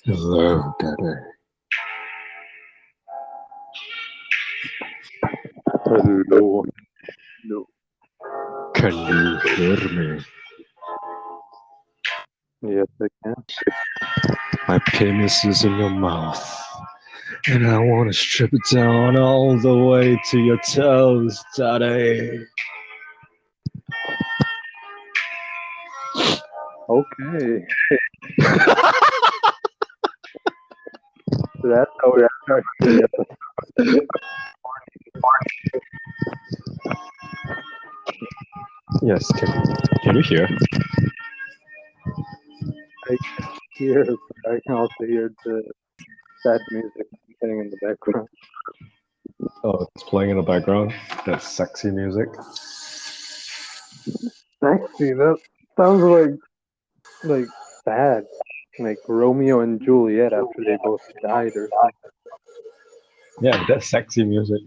Hello, Daddy. Hello. Hello. Can you hear me? Yes, I can. My penis is in your mouth, and I want to strip it down all the way to your toes, Daddy. Okay. So that's how we start the episode. Yes, can you hear? I can hear, but I can also hear the sad music playing in the background. Oh, it's playing in the background. That's sexy music. Sexy. That sounds like sad. Like Romeo and Juliet after they both died or Yeah, that's sexy music.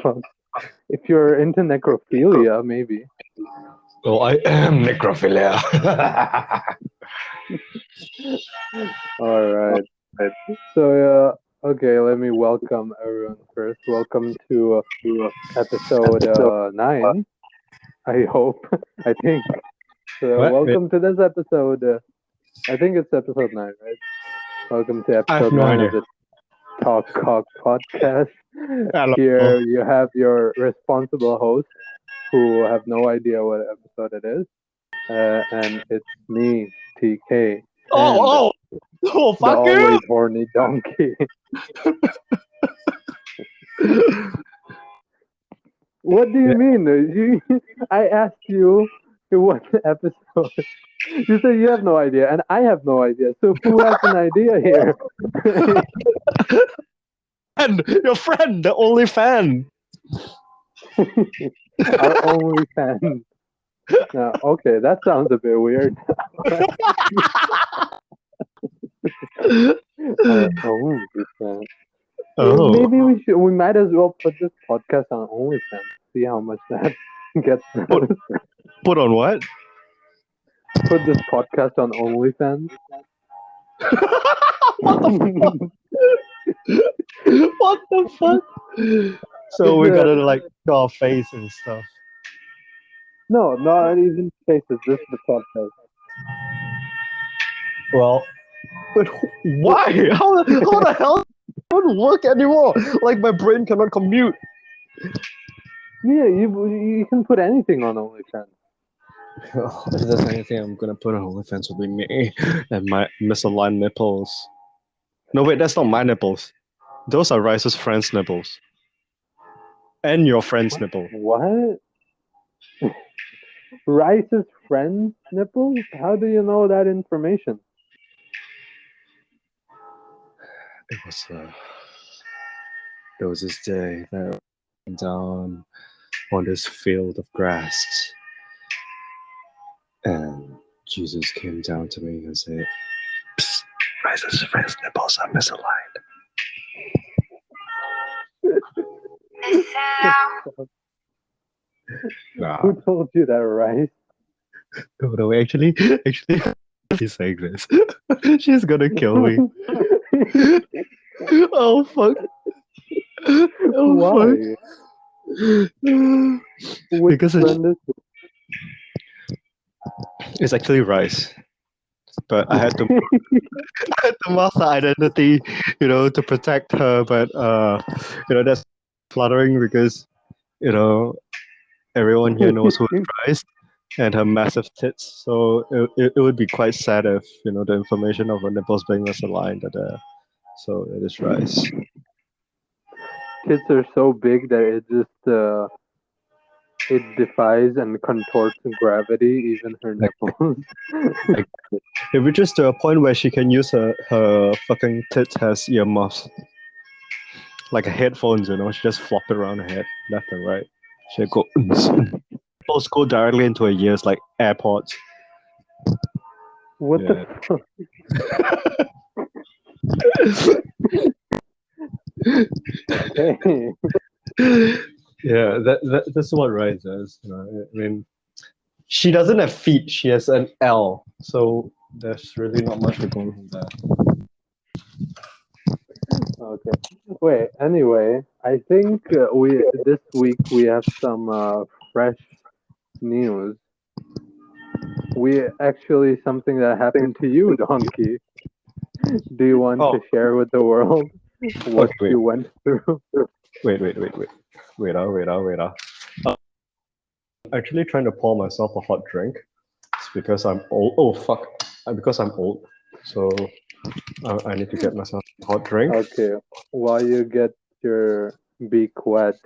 something. If you're into necrophilia, maybe. Well, I am necrophilia. All right. So, okay, let me welcome everyone first. Welcome to episode 9. I hope. I think. So, What? welcome to this episode. I think it's episode 9, right? Welcome to I have episode no 9 idea. of the Talk Cock podcast. Hello. Here you have your responsible host who have no idea what episode it is. And it's me, TK. And Oh, the fuck you! always horny donkey. What do you mean? I asked you what episode. You said you have no idea, and I have no idea. So who has an idea here? And your friend, the only fan. Our only fan. Now, okay, that sounds a bit weird. Our only fan. Oh, Maybe we might as well put this podcast on OnlyFans. See how much that gets us. put on what? Put this podcast on OnlyFans. What the What the fuck? So we gotta like show our face and stuff. No, not even faces. This is the podcast. Well, but why? How the hell it don't work anymore? Like my brain cannot commute. Yeah, you can put anything on OnlyFans. If there's anything I'm gonna put on OnlyFans will be me and my misaligned nipples. No, wait, that's not my nipples. Those are Rice's friend's nipples. And your friend's nipple. What? Rice's friend's nipples? How do you know that information? It was there was this day that I went down on this field of grass, and Jesus came down to me and said, "Psst, Rice's friend's nipples are misaligned." Nah. Who told you that, Rice? No, actually, she's saying this. She's gonna kill me. Oh fuck. Oh Why? fuck. Which Because friend is it? it's actually Rice. But I had to mask the identity, to protect her. But that's flattering because everyone here knows who is Rice and her massive tits. So it would be quite sad if the information of her nipples being misaligned are there. So it is Rice. Tits are so big that it just it defies and contorts gravity, even her nipples. It reaches to a point where she can use her fucking tits as earmuffs. Like headphones, she just flop it around her head, left and right. She'll go, nipples go directly into her ears like AirPods. What Yeah. the Hey. Yeah, that's what Rice does. I mean, she doesn't have feet; she has an L. So there's really not much to go from there. Okay. Wait. Anyway, I think this week we have some fresh news. We actually something that happened to you, Donkey. Do you want to share with the world what Okay, wait. you went through? Wait. Wait. Actually trying to pour myself a hot drink. It's because I'm old. Oh fuck! Because I'm old, so I need to get myself a hot drink. Okay. While you get your beak wet,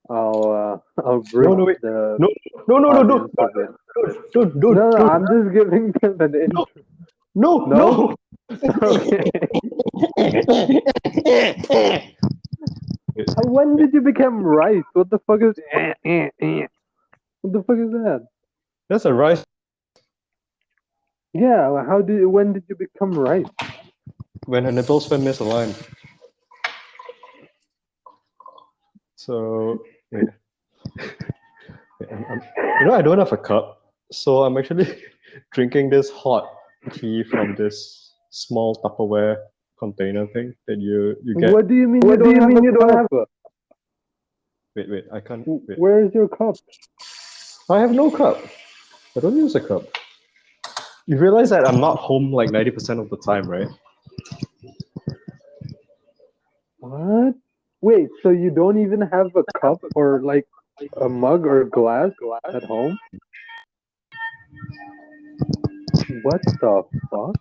I'll brief No, wait. the No, audience a bit. don't. No, I'm just giving them an intro. No. Okay. When did you become rice? What the fuck is? What the fuck is that? That's a rice. Yeah. When did you become rice? When her nipples were misaligned. So, wait. I don't have a cup, so I'm actually drinking this hot tea from this small Tupperware container thing that you get. What do you mean you don't have a cup? Wait, I can't. Wait. Where is your cup? I have no cup. I don't use a cup. You realize that I'm not home like 90% of the time, right? What? Wait, so you don't even have a cup or like a mug or glass at home? What the fuck?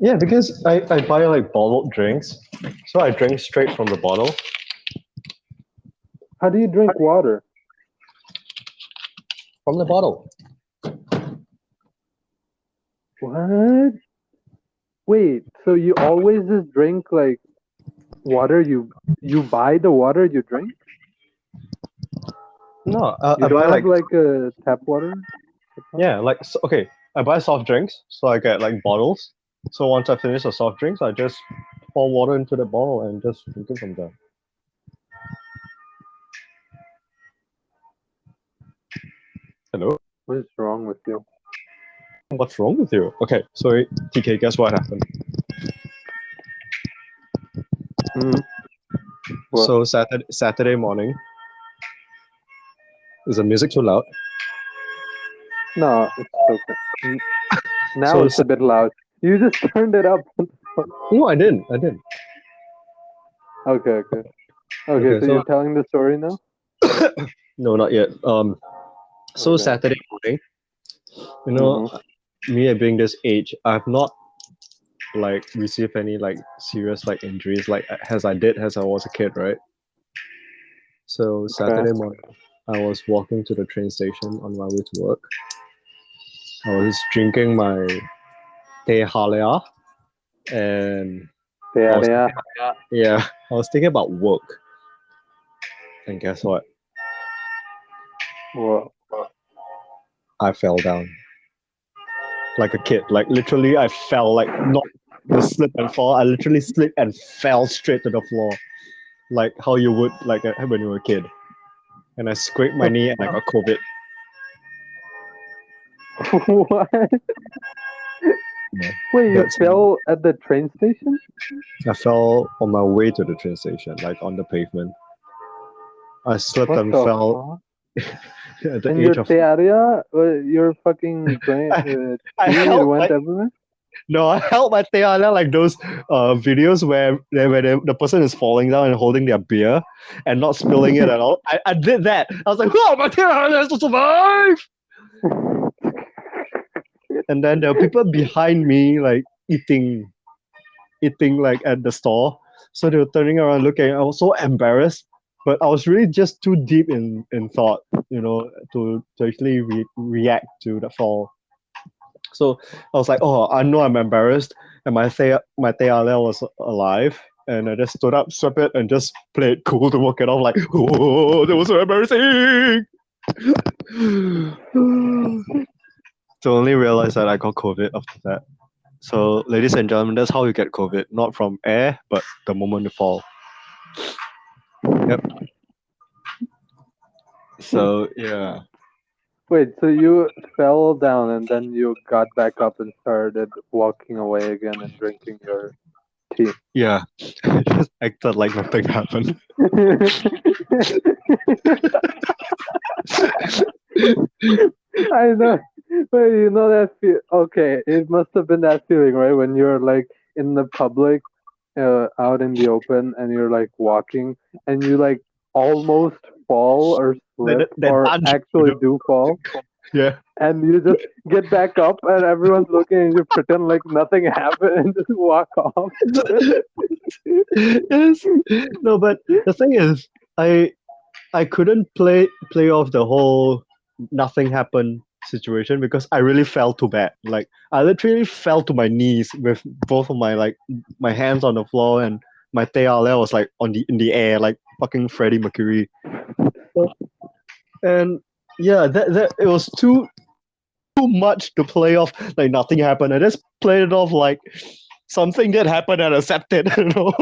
Yeah, because I buy like bottled drinks, so I drink straight from the bottle. How do you drink water? From the bottle. What? Wait, so you always just drink like water? You buy the water you drink? No, You I don't buy have like a tap water? yeah, like okay. I buy soft drinks, so I get like bottles. So once I finish the soft drinks, I just pour water into the bottle and just drink it from there. Hello? What is wrong with you? What's wrong with you? Okay, sorry, TK, guess what happened? What? So Saturday morning, is the music too loud? No, it's okay. Now So it's a bit loud. You just turned it up. No, I didn't. Okay, so you're telling the story now? No, not yet. So Okay. Saturday morning, you know, me being this age, I've not like received any like serious like injuries like as I was a kid, right? So Saturday morning, I was walking to the train station on my way to work. I was drinking my teh halia, and I was thinking about work. And guess what? What? I fell down like a kid. Like literally, I fell like not the slip and fall. I literally slipped and fell straight to the floor, like how you would like when you were a kid. And I scraped my knee and I got COVID. What? Yeah, wait, you fell at the train station? I fell on my way to the train station, like on the pavement. I slipped and fell. At the and age your area, your fucking brain, it went everywhere? No, I held my teala like those videos where the person is falling down and holding their beer and not spilling it at all. I did that. I was like, oh, my teala has to survive! And then there were people behind me like eating like at the store. So they were turning around looking. I was so embarrassed. But I was really just too deep in thought, to actually react to the fall. So I was like, oh, I know I'm embarrassed, and my teala was alive, and I just stood up, swept it, and just played cool to walk it off. Like, oh, that was so embarrassing. To only realize that I got COVID after that. So, ladies and gentlemen, that's how you get COVID, not from air, but the moment you fall. Yep. So yeah. Wait, so you fell down and then you got back up and started walking away again and drinking your tea. Yeah, I just acted like nothing happened. I know. But you know that feel. Okay, it must have been that feeling, right? When you're like in the public, out in the open, and you're like walking, and you like almost fall or slip That or punch, actually do fall, yeah. and you just get back up, and everyone's looking, and you pretend like nothing happened and just walk off. Yes. No, but the thing is, I couldn't play off the whole nothing happened situation because I really fell too bad. Like I literally fell to my knees with both of my hands on the floor and my teh halia was like on the in the air like fucking Freddie Mercury. And yeah, that it was too much to play off like nothing happened. I just played it off like something did happen and accepted, you know.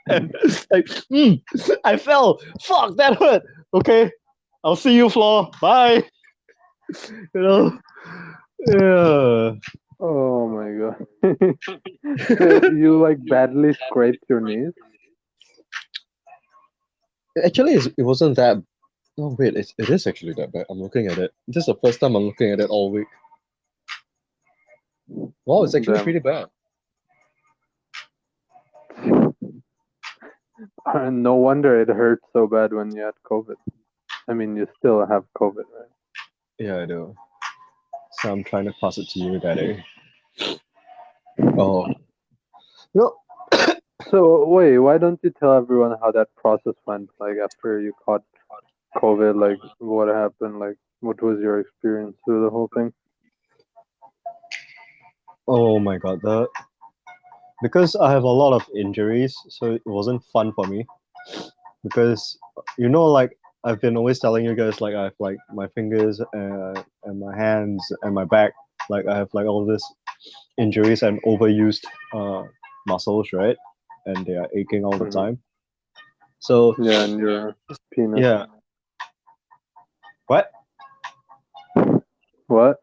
And like, I fell. Fuck, that hurt. Okay, I'll see you, Flaw. Bye. You know. Yeah. Oh my god! So you like badly scraped your knees? Actually, it wasn't that. Oh wait, it is actually that bad. I'm looking at it. This is the first time I'm looking at it all week. Wow, it's actually Damn. pretty bad. No wonder it hurt so bad when you had COVID. I mean, you still have COVID, right? Yeah, I do. So I'm trying to pass it to you, Daddy. Oh. No. So wait, why don't you tell everyone how that process went? Like after you caught COVID, like what happened? Like what was your experience through the whole thing? Oh my god, because I have a lot of injuries, so it wasn't fun for me. Because like I've been always telling you guys, like I have like my fingers and my hands and my back, like I have like all this injuries and overused muscles, right? And they are aching all the Mhm. time. So Yeah, and your penis. yeah, what? What?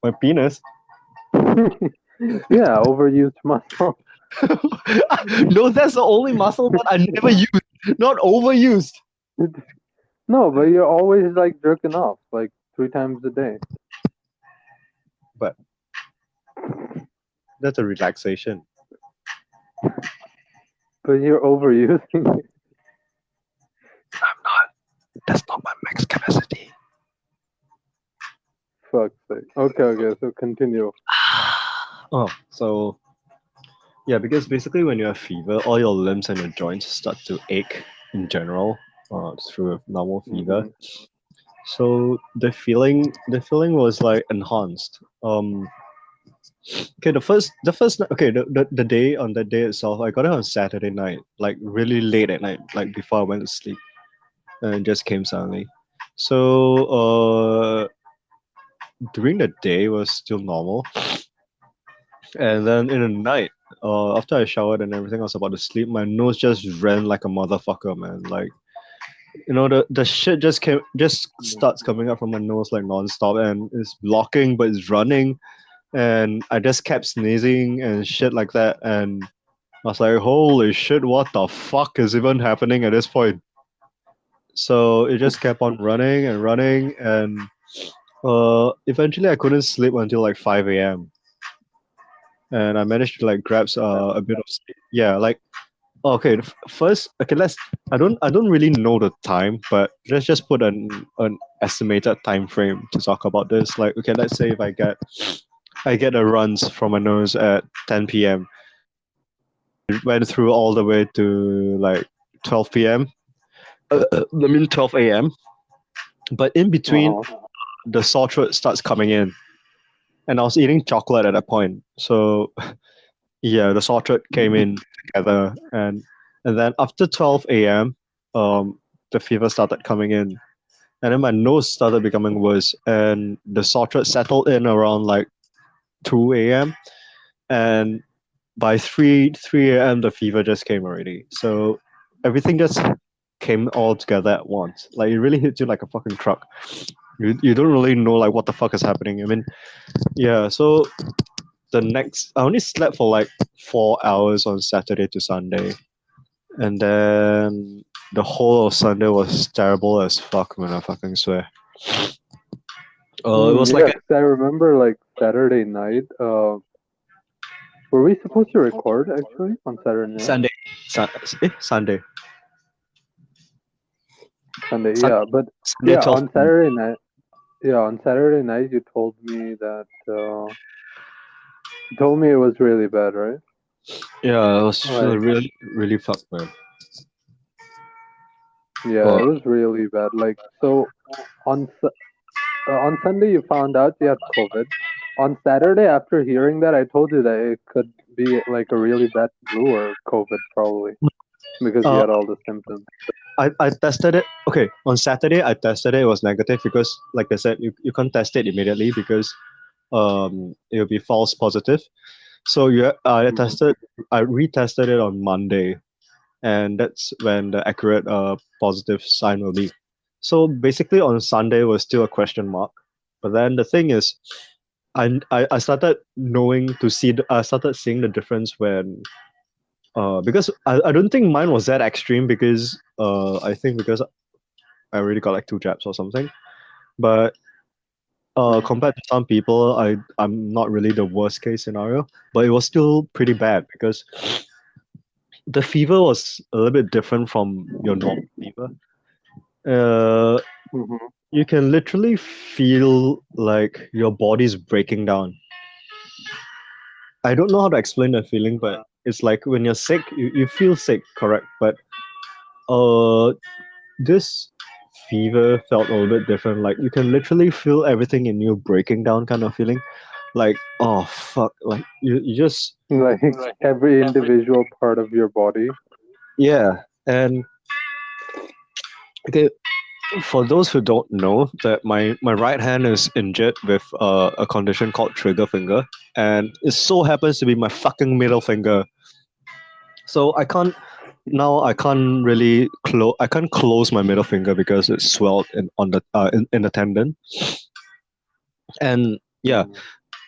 My penis? Yeah, overused muscle. No, that's the only muscle that I never use, not overused. No, but you're always like jerking off like 3 times a day. But that's a relaxation. But you're overusing it. I'm not. That's not my max capacity. Fuck's sake. Okay, so continue. Oh, so yeah, because basically when you have fever, all your limbs and your joints start to ache in general, through normal fever. Mhm. So the feeling was like enhanced. Okay, the day on that day itself, I got it on Saturday night, like really late at night, like before I went to sleep, and it just came suddenly. So during the day was still normal, and then in the night, after I showered and everything, I was about to sleep. My nose just ran like a motherfucker, man. Like the shit just starts coming up from my nose like nonstop, and it's blocking, but it's running, and I just kept sneezing and shit like that, and I was like, holy shit, what the fuck is even happening at this point? So it just kept on running and running, and eventually I couldn't sleep until like 5 a.m. And I managed to like grab a bit of sleep. Yeah, like okay, first, okay, I don't really know the time, but let's just put an estimated time frame to talk about this. Like, okay, let's say if I get a runs from my nose at 10 p.m. It went through all the way to like 12 p.m. I mean 12 a.m. But in between, Uh-huh. the sore throat starts coming in, and I was eating chocolate at that point. So yeah, the sore throat came in together, and then after 12 a.m., the fever started coming in, and then my nose started becoming worse, and the sore throat settled in around like 2 a.m. and by 3 a.m. the fever just came already. So everything just came all together at once. Like it really hit you like a fucking truck. You don't really know like what the fuck is happening. I mean, yeah. So I only slept for like 4 hours on Saturday to Sunday, and then the whole of Sunday was terrible as fuck, man. I fucking swear. It was like Yeah, 'cause I remember like Saturday night. Were we supposed to record actually on Saturday night? Sunday, Sunday, Sunday, Sun- yeah, but Sunday yeah, 12. on Saturday night. Yeah, on Saturday night you told me that you told me it was really bad, right? Yeah, I was feeling Like, really, really fucked, man. yeah, Oh, it was really bad. Like, so on Sunday you found out you had COVID. On Saturday, after hearing that, I told you that it could be like a really bad flu or COVID probably because you uh, had all the symptoms. I tested it. Okay, on Saturday I tested it. It was negative because, like I said, you can't test it immediately because it will be false positive. So Mhm. I retested it on Monday, and that's when the accurate positive sign will be. So basically, on Sunday was still a question mark, but then the thing is, I started knowing to see I started seeing the difference when because I don't think mine was that extreme because I think because I already got like two jabs or something, but Mhm. compared to some people, I'm not really the worst case scenario, but it was still pretty bad because the fever was a little bit different from your normal fever. Uh, Mhm. you can literally feel like your body's breaking down. I don't know how to explain that feeling, but it's like when you're sick, you feel sick, correct? But uh, this fever felt a little bit different. Like you can literally feel everything in you breaking down, kind of feeling. Like oh fuck, like you just Like every individual part of your body. yeah. And okay, for those who don't know, that my right hand is injured with a condition called trigger finger, and it so happens to be my fucking middle finger. So I can't really close. I can't close my middle finger because it's swelled in the tendon. And yeah, Mm.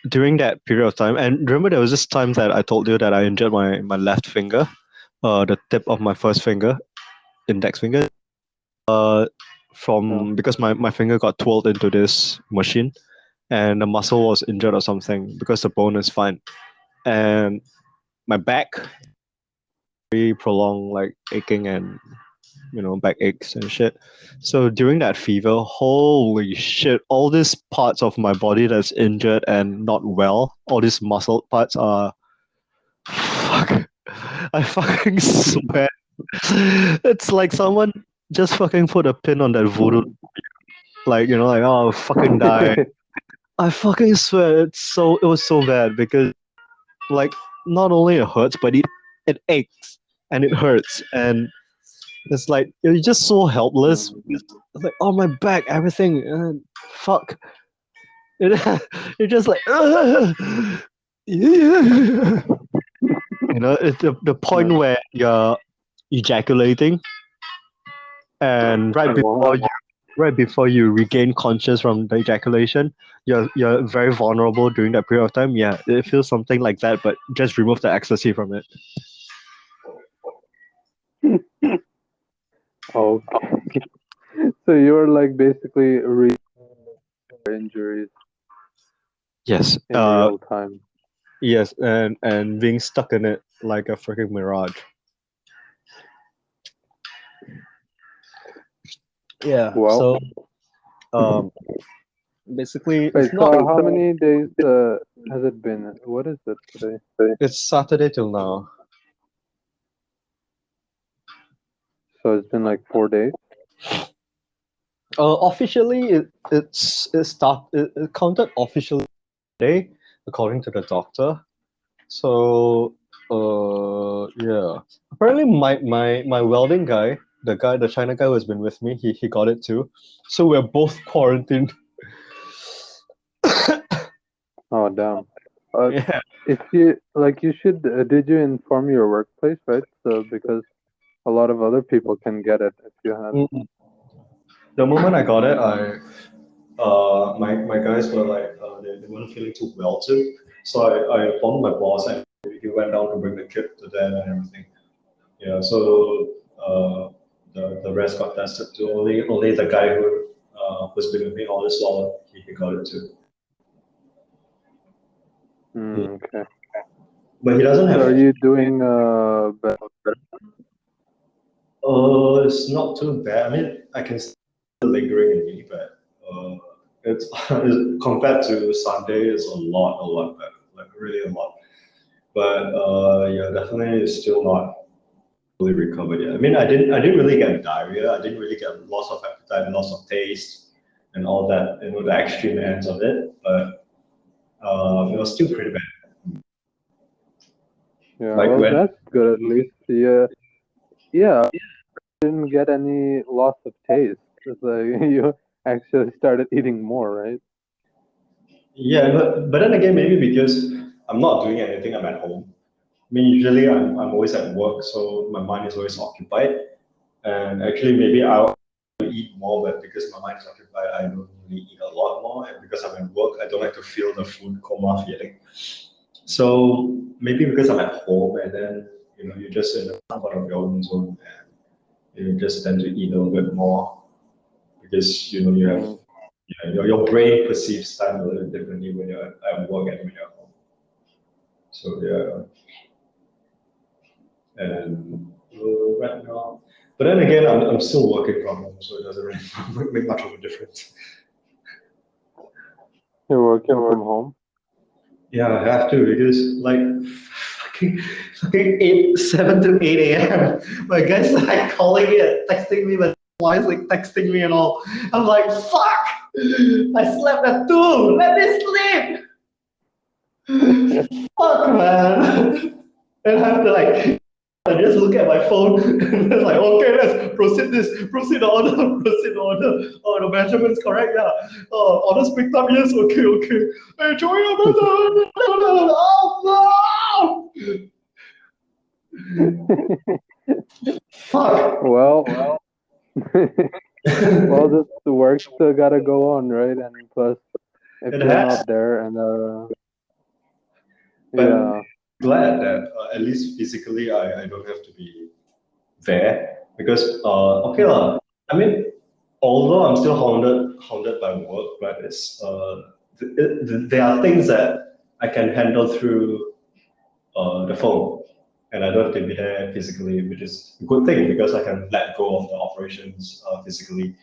during that period of time, and remember there was this time that I told you that I injured my left finger, the tip of my first finger, index finger, Yeah. from because my finger got twirled into this machine, and the muscle was injured or something because the bone is fine, and my back very prolonged like aching and back aches and shit. So during that fever, holy shit, all these parts of my body that's injured and not well, all these muscle parts are fuck. I fucking swear. It's like someone just fucking put a pin on that voodoo, like like oh I'll fucking die. I fucking swear it was so bad because like not only it hurts, but it aches and it hurts and it's like you're just so helpless. Mhm. It's like oh my back, everything, fuck. It, you're just like it's the point Yeah. where you're ejaculating and Wow. right before you regain conscious from the ejaculation, you're very vulnerable during that period of time. Yeah, it feels something like that, but just remove the ecstasy from it. Okay. So you're like basically injuries Yes. in real time. Yes, and being stuck in it like a freaking mirage. Yeah. Well, So um, basically, wait, it's not. so how many days has it been? What is it today? It's Saturday till now. So it's been like 4 days. Officially, it counted officially today, according to the doctor. So yeah. Apparently, my welding guy, the China guy who has been with me, he got it too. So we're both quarantined. Oh, damn. Uh, Yeah. if you like, you should. Did you inform your workplace, right? So because a lot of other people can get it if you had it. Mm. The moment I got it, my guys were like they weren't feeling too well too. So I informed my boss and he went down to bring the kid to them and everything. Yeah, so the rest got tested too. Only the guy who's been with me all this while he got it too. Okay. But he doesn't So have. are you doing better? It's not too bad. I mean, I can see the lingering in me, but it's compared to Sunday, it's a lot better. Like really a lot. But yeah, definitely it's still not fully recovered yet. I mean, I didn't really get diarrhea. I didn't really get loss of appetite, loss of taste, and all that. You know, the extreme ends of it. But it was still pretty bad. Yeah, Like well, when that's good at least. Yeah, didn't get any loss of taste. It's like you actually started eating more, right? yeah, but then again, maybe because I'm not doing anything, I'm at home. I mean, usually I'm always at work, so my mind is always occupied. And actually, maybe I'll eat more, but because my mind is occupied, I don't really eat a lot more. And because I'm at work, I don't like to feel the food coma feeling. So maybe because I'm at home, and then you're just in the comfort of your own zone, and you just tend to eat a little bit more because you have Mm. your brain perceives time a little differently when you're at work and when you're at home. So yeah, and right now. But then again, I'm still working from home, so it doesn't really make much of a difference. You're working from home. Yeah, I have to because like fucking 7 to 8 a.m. My guys like calling me and texting me, but why like texting me and all. I'm like, fuck! I slept at 2. Let me sleep. Fuck, man. And I have to like I just look at my phone and it's like, okay, let's proceed the order, proceed the order. Oh, the measurement's correct, yeah. Oh, order's picked up, yes, okay, okay. Hey, join your measurement. Oh, no! Fuck. Well, well, the work still gotta go on, right? And plus, if It you're has, not there, and but yeah, glad that at least physically I don't have to be there because okay mm, lah. I mean, although I'm still hounded by work, but it's there are things that I can handle through the phone, and I don't have to be there physically, which is a good thing because I can let go of the operations physically.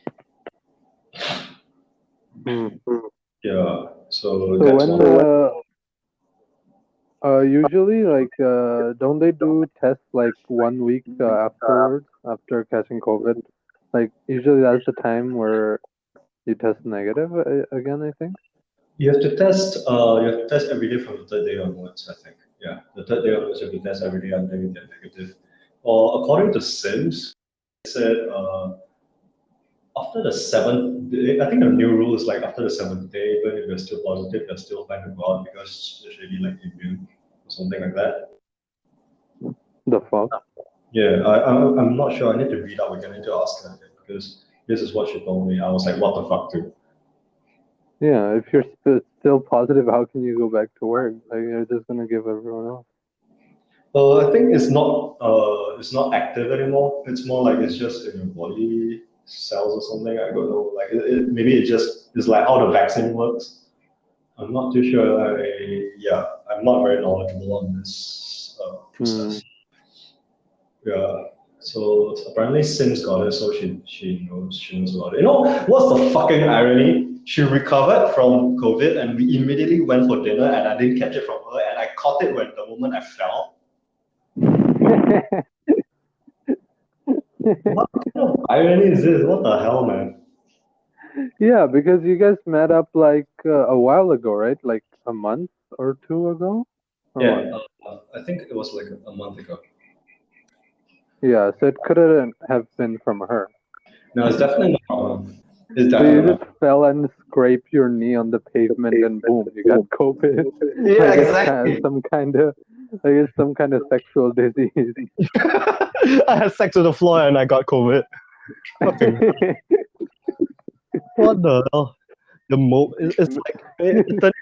mm. Yeah, so So that's when one. usually like don't they do tests like 1 week afterwards after catching COVID? Like usually that's the time where you test negative again, I think. You have to test. You have to test every day from the third day onwards. I think. Yeah, the third day onwards you have to test every day until you get negative. Or according to Sims, it said after the seventh day, I think the new rule is like after the seventh day, even if you're still positive, you're still fine to go out because you're really like immune or something like that. The fuck? Yeah, I'm not sure. I need to read up again. I need to ask her again because this is what she told me. I was like, what the fuck, too. Yeah, if you're still positive, how can you go back to work? Like you're just gonna give everyone else. I think it's not active anymore. It's more like it's just in your body cells or something. I don't know. Like maybe it just is like how the vaccine works. I'm not too sure. Yeah, I'm not very knowledgeable on this Hmm. process. Yeah. So apparently Sims got it, so she knows about it. You know what's the fucking irony? She recovered from COVID and we immediately went for dinner and I didn't catch it from her and I caught it when the moment I fell. What kind of irony is this? What the hell, man? Yeah, because you guys met up like a while ago, right? Like a month or two ago, or what? Yeah, I think it was like a month ago. Yeah, so it couldn't have been from her. No, it's definitely not. It's So you definitely not. just fell and scraped your knee on the pavement, and boom, you got COVID. Yeah, Like exactly. it's some kind of sexual disease. I had sex on the floor and I got COVID. Fucking what the hell? it's like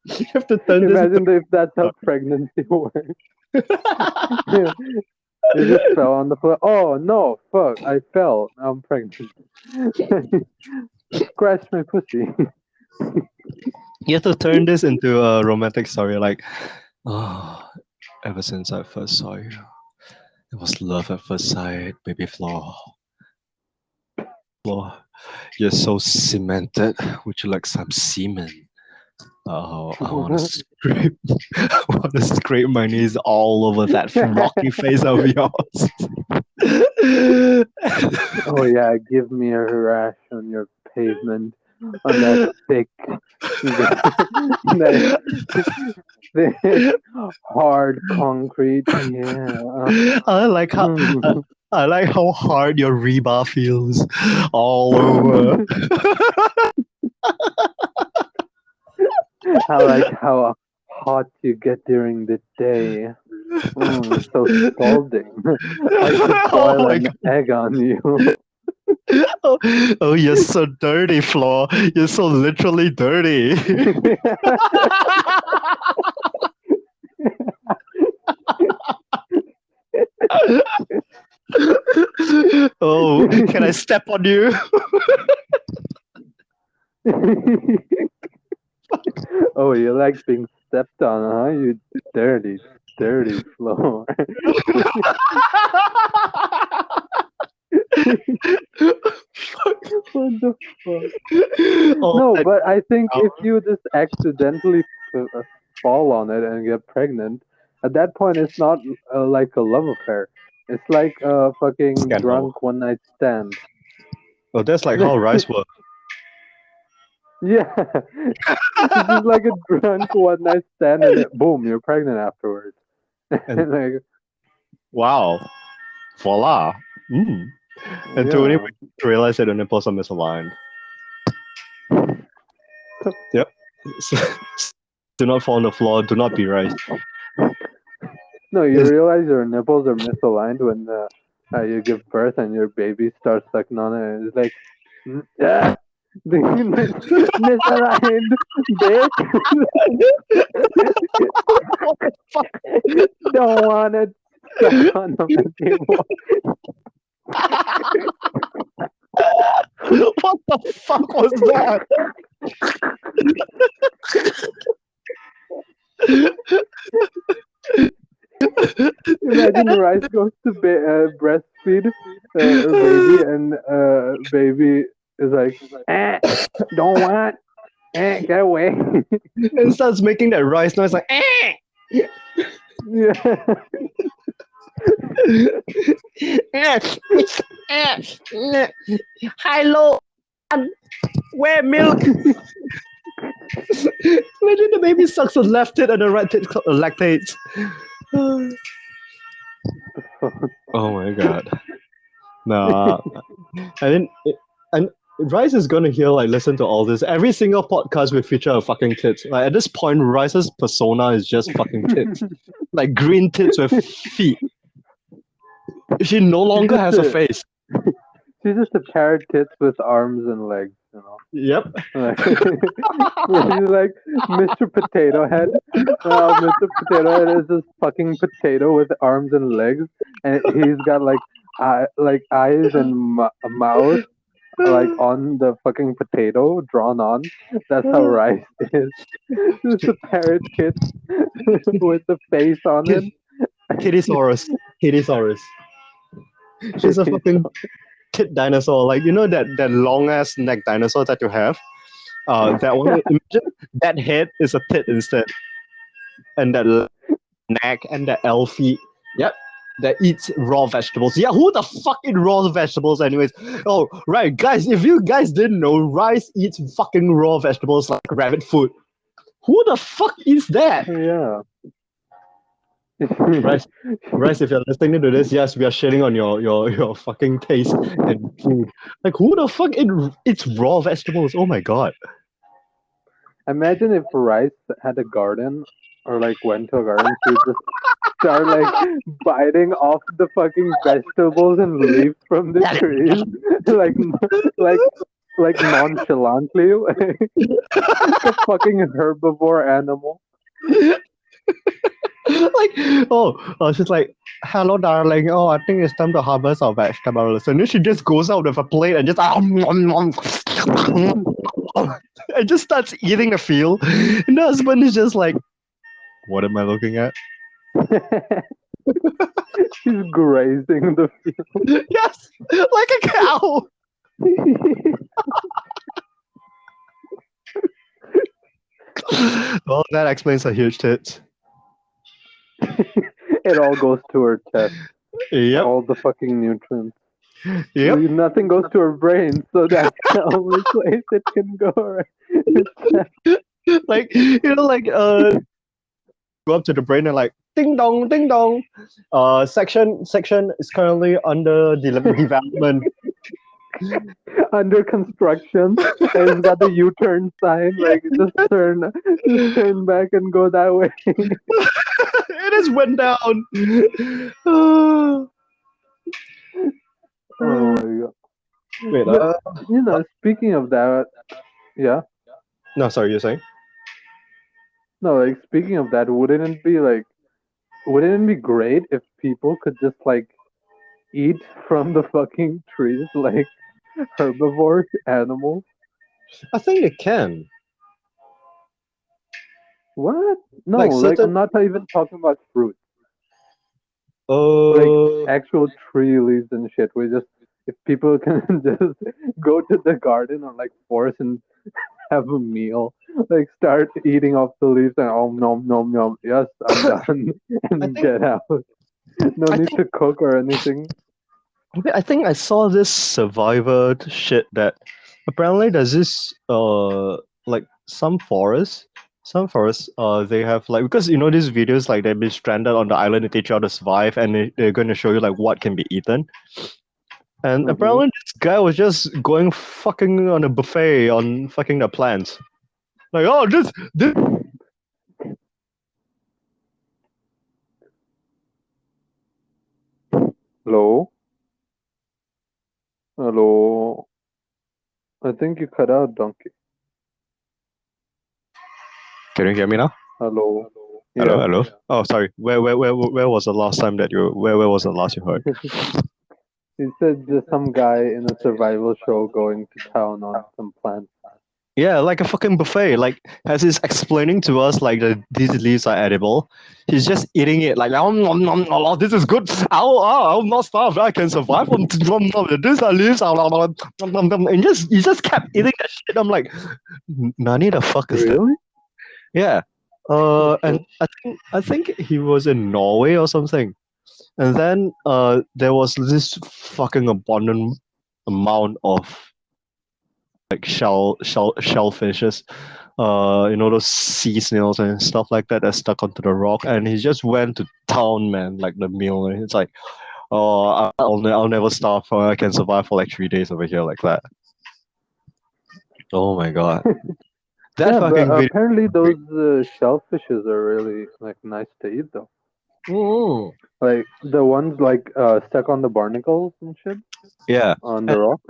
you have to turn this. Imagine if that's how pregnancy works. You just fell on the floor. Oh no, fuck! I fell. I'm pregnant. Scratch my pussy. You have to turn this into a romantic story, like, oh, ever since I first saw you, it was love at first sight, baby Flo. Flo, you're so cemented. Would you like some semen? Oh, I want to scrape, I want to scrape my knees all over that rocky face of yours. Oh yeah, give me a rash on your pavement, on that thick, that thick, hard concrete. Yeah. I like how I like how hard your rebar feels all over. I like how hot you get during the day. So scalding. I could boil an egg on you. Oh, you're so dirty, Flo. You're so literally dirty. Oh, can I step on you? Oh, you like being stepped on, huh? You dirty, dirty Flo. What the fuck? Oh, No, but I think if you just accidentally fall on it and get pregnant, at that point it's not like a love affair. It's like a fucking Scandal. drunk one night stand. Oh, that's like how rice works. Yeah, it's just like a drunk one night stand, and boom, you're pregnant afterwards. And- like, Wow. Voila. Mm. And to only realize that the nipples are misaligned. Yep. Do not fall on the floor. Do not be rice. No, you realize your nipples are misaligned when you give birth and your baby starts sucking on it. And it's like, yeah, misaligned, bitch. Don't want to suck on them anymore. What the fuck was that? Imagine Rice goes to breastfeed a baby, and baby is like, don't want, get away. And starts making that rice noise like, eh! Yeah. Hi, low. Where milk? Imagine the baby sucks the left tit and the right tit lactates. Oh my god. Nah. And Rice is gonna hear, like, listen to all this. Every single podcast will feature a fucking tits. Like, at this point, Rice's persona is just fucking tits. Like green tits with feet. She no longer has a face. She's just a carrot tits with arms and legs, you know. Yep. She's like Mr. Potato Head. Mr. Potato Head is this fucking potato with arms and legs, and he's got like eyes and a mouth like on the fucking potato drawn on. That's how Rice is. Just a parrot tit with the face on it. Kittysaurus. Kittysaurus. She's a fucking tit dinosaur. Like, you know that long ass neck dinosaur that you have? That one. Imagine that head is a tit instead. And that neck and the L feet. Yep. That eats raw vegetables. Yeah, who the fuck eats raw vegetables anyways? Oh, right, guys, if you guys didn't know, Rice eats fucking raw vegetables like rabbit food. Who the fuck eats that? Yeah. Rice, if you're listening to this, yes, we are shitting on your fucking taste and food. Like, who the fuck eats raw vegetables? Oh my god. Imagine if Rice had a garden or like went to a garden, she would just start like biting off the fucking vegetables and leaves from the trees, like like nonchalantly, like a fucking herbivore animal. Like, she's like, hello, darling. Oh, I think it's time to harvest our vegetables. And then she just goes out with a plate and just, and just starts eating the field. And the husband is just like, what am I looking at? She's grazing the Yes, like a cow. Well, that explains her huge tits. It all goes to her chest. Yep. All the fucking nutrients. Yep. Nothing goes to her brain, so that's the only place it can go. Right? Like, like go up to the brain and like ding dong, ding dong. Section is currently under development. Under construction. And it's got the U-turn sign, like just turn back and go that way. It just went down. Oh my god. Wait, But, speaking of that, yeah. No, sorry, you're saying? No, like speaking of that, wouldn't it be great if people could just like eat from the fucking trees like herbivore animals? I think it can. What? No, Like like certain- I'm not even talking about fruit. Uh, Like actual tree leaves and shit. If people can just go to the garden or like forest and have a meal, like start eating off the leaves and nom nom nom. Yes, I'm done, and think- get out. No I need think- to cook or anything. I think I saw this survivor shit that apparently there's this like some forests they have like, because these videos like they've been stranded on the island and teach you how to survive, and they're going to show you like what can be eaten. And apparently this guy was just going fucking on a buffet on fucking the plants. Like, oh, this Hello? Hello? I think you cut out, donkey. Can you hear me now? Hello? Hello, Yeah. hello. Oh, sorry. Where was the last time that where was the last you heard? He said just some guy in a survival show going to town on some plants. Yeah, like a fucking buffet. Like, as he's explaining to us, like these leaves are edible, he's just eating it. Like, oh, this is good. I'm not starved. I can survive on these are leaves. And he just kept eating that shit. I'm like, Nani, the fuck is that? Really? Yeah. And I think he was in Norway or something. And then there was this fucking abundant amount of like shellfishes, those sea snails and stuff like that that stuck onto the rock, and he just went to town, man, like the meal. And it's like, oh, I'll never starve. I can survive for like 3 days over here like that. Oh my god, that Yeah, fucking but video. apparently those shellfishes are really like nice to eat though. Mm. Like the ones like stuck on the barnacles and shit Yeah, on the rock.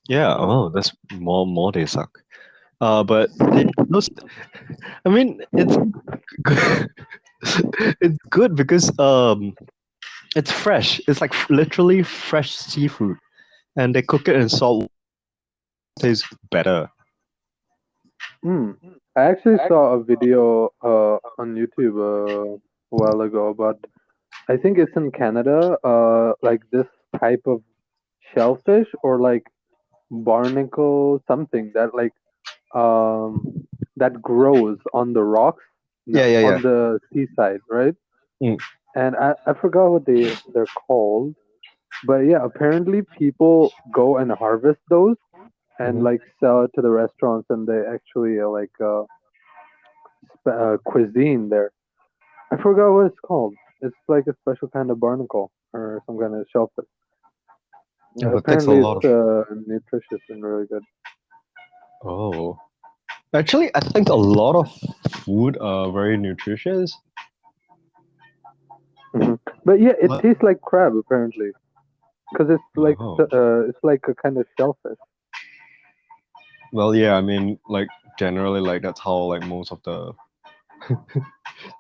yeah. Oh, that's more they suck. But those, I mean, it's it's good because it's fresh. It's like literally fresh seafood, and they cook it in salt. Tastes better. I actually saw a video on YouTube a while ago about, I think it's in Canada, like this type of shellfish or like barnacle something that like that grows on the rocks on the seaside, right? Mm. And I forgot what they're called, but yeah, apparently people go and harvest those and like sell it to the restaurants, and they actually like cuisine there. I forgot what it's called. It's like a special kind of barnacle or some kind of shellfish. Yeah, but Apparently, takes a lot it's nutritious and really good. Oh, actually, I think a lot of food are very nutritious. But yeah, it But- tastes like crab apparently, because it's like Oh. it's like a kind of shellfish. Well, yeah, I mean, like generally, like that's how like most of the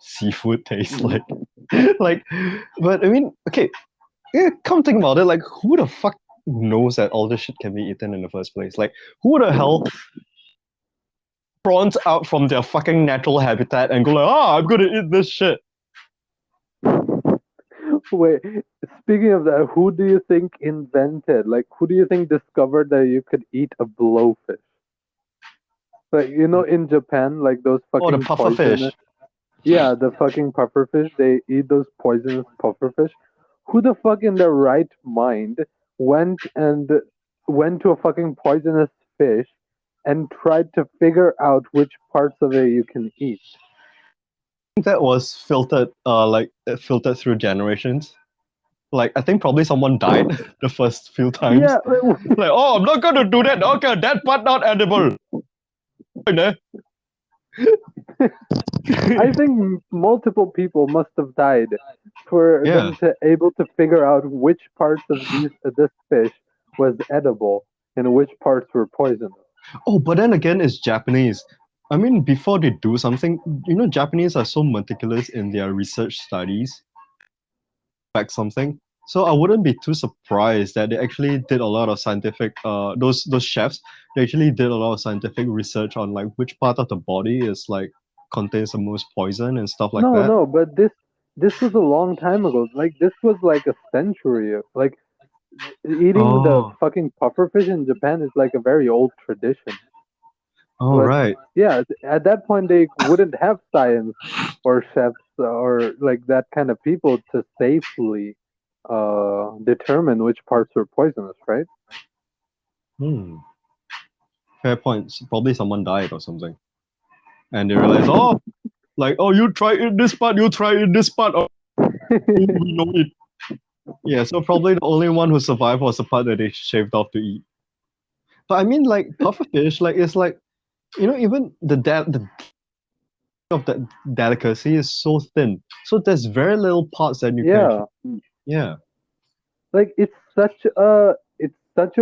seafood tastes like. Like, but I mean, okay, yeah, come think about it. Like, who the fuck knows that all this shit can be eaten in the first place? Like, who the hell prawns out from their fucking natural habitat and go like, ah, I'm gonna eat this shit. Wait, speaking of that, who do you think invented, like, who do you think discovered that you could eat a blowfish? Like, in Japan, like those Oh, the fucking puffer fish. poisonous, yeah, the fucking pufferfish, they eat those poisonous pufferfish. Who the fuck in their right mind went and went to a fucking poisonous fish and tried to figure out which parts of it you can eat? That was filtered through generations. Like, I think probably someone died the first few times. Yeah, Like, oh, I'm not gonna do that. Okay, that part not edible. I think multiple people must have died for Yeah. them to able to figure out which parts of this fish was edible and which parts were poisonous. Oh, but then again, it's Japanese. I mean, before they do something, Japanese are so meticulous in their research studies, back something. So I wouldn't be too surprised that they actually did a lot of scientific, those chefs, they actually did a lot of scientific research on like which part of the body is like contains the most poison and stuff like No, that. no, but this was a long time ago. Like this was like a century. Like eating the Oh, fucking pufferfish in Japan is like a very old tradition. oh, But right. yeah, at that point they wouldn't have science or chefs or like that kind of people to safely determine which parts were poisonous, right? Hmm. Fair points. Probably someone died or something, and they realized, oh, like, oh, you try in this part, you try in this part. Oh, we know it. Yeah, so probably the only one who survived was the part that they shaved off to eat. But I mean, like pufferfish, like it's like even the of that delicacy is so thin, so there's very little parts that you can actually. Yeah, Yeah, like it's such a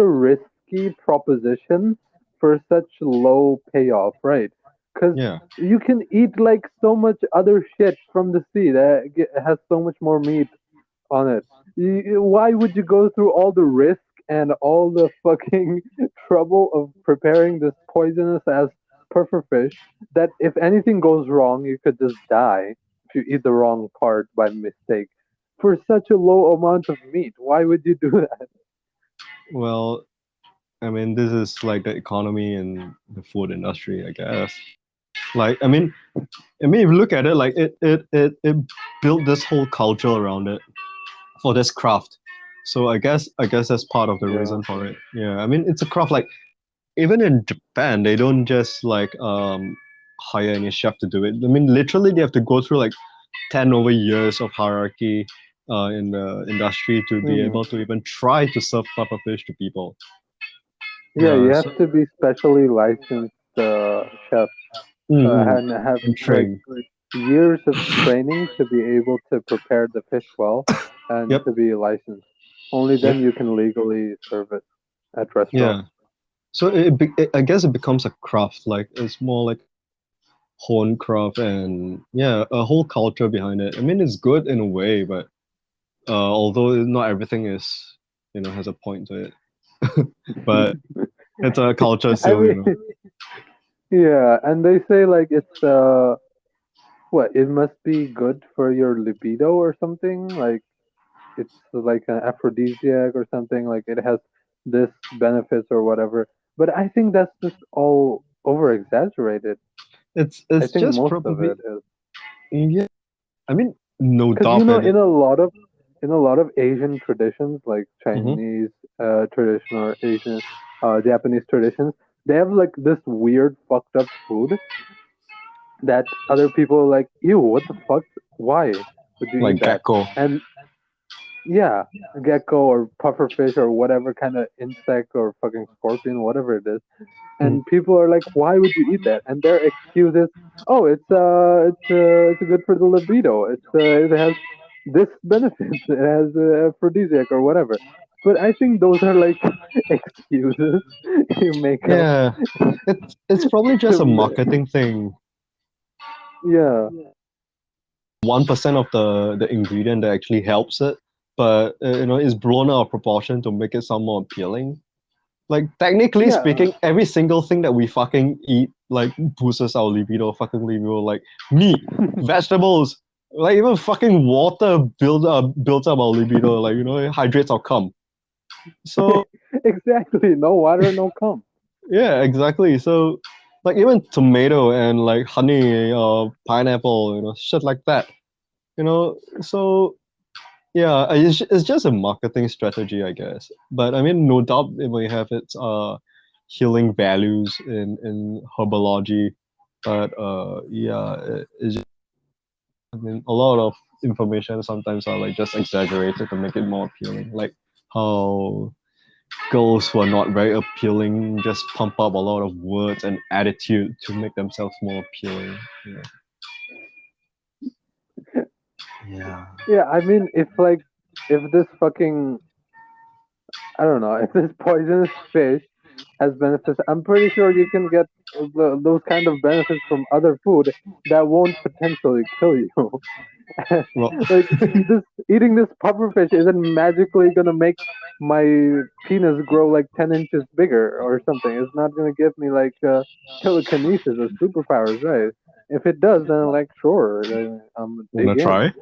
risky proposition for such low payoff, right? Because yeah. you can eat like so much other shit from the sea that has so much more meat on it. Why would you go through all the risk and all the fucking trouble of preparing this poisonous ass pufferfish that if anything goes wrong, you could just die if you eat the wrong part by mistake for such a low amount of meat? Why would you do that? Well, I mean, this is like the economy and the food industry, I guess. Like, if you look at it, like it built this whole culture around it for this craft. So I guess that's part of the Yeah. reason for it. Yeah, I mean, it's a craft. Like even in Japan, they don't just like hire any chef to do it. I mean, literally, they have to go through like 10 over years of hierarchy in the industry to be Hmm. able to even try to serve pufferfish to people. Yeah, you So, have to be specially licensed chef mm-mm, and have and like train. years of training to be able to prepare the fish well and Yep, to be licensed. Only yep, then you can legally serve it at yeah. restaurants. So I guess it becomes a craft. Like it's more like home craft and yeah, a whole culture behind it. I mean, it's good in a way, but although not everything is has a point to it. But it's a culture I still, mean, yeah, and they say like it's what it must be good for your libido or something. Like it's like an aphrodisiac or something. Like it has this benefits or whatever. But I think that's just all over exaggerated. It's I it's think just most of probably it is yeah. I mean, no because doubt that it. in a lot of Asian traditions, like Mhm. Chinese tradition or Asian Japanese traditions, they have like this weird fucked up food that other people are like, ew, what the fuck? Why would you eat Like that? gecko. And yeah, gecko or pufferfish or whatever kind of insect or fucking scorpion, whatever it is. Mm. And people are like, why would you eat that? And their excuse is, oh, it's good for the libido. It has this benefits. It has aphrodisiac or whatever. But I think those are like excuses you make up Yeah, it's probably just a to, marketing thing. yeah. 1% of the ingredient that actually helps it, but it's blown out of proportion to make it sound more appealing. Like technically Yeah, speaking, every single thing that we fucking eat like boosts our libido. Like meat, vegetables, like even fucking water builds up our libido. Like it hydrates our cum. So exactly. No water, no cum. yeah, exactly. So like even tomato and like honey or pineapple, shit like that. So yeah, it's just a marketing strategy, I guess. But I mean, no doubt it may have its healing values in herbology. But yeah, it's just, I mean, a lot of information sometimes are like just exaggerated to make it more appealing. Like how girls who are not very appealing just pump up a lot of words and attitude to make themselves more appealing. Yeah. Yeah, I mean, if this fucking, I don't know, if this poisonous fish has benefits, I'm pretty sure you can get those kind of benefits from other food that won't potentially kill you. Well, Like this, eating this pufferfish isn't magically gonna make my penis grow like 10 inches bigger or something. It's not gonna give me like telekinesis or superpowers, right? If it does, then like sure, then I'm wanna dig in. try?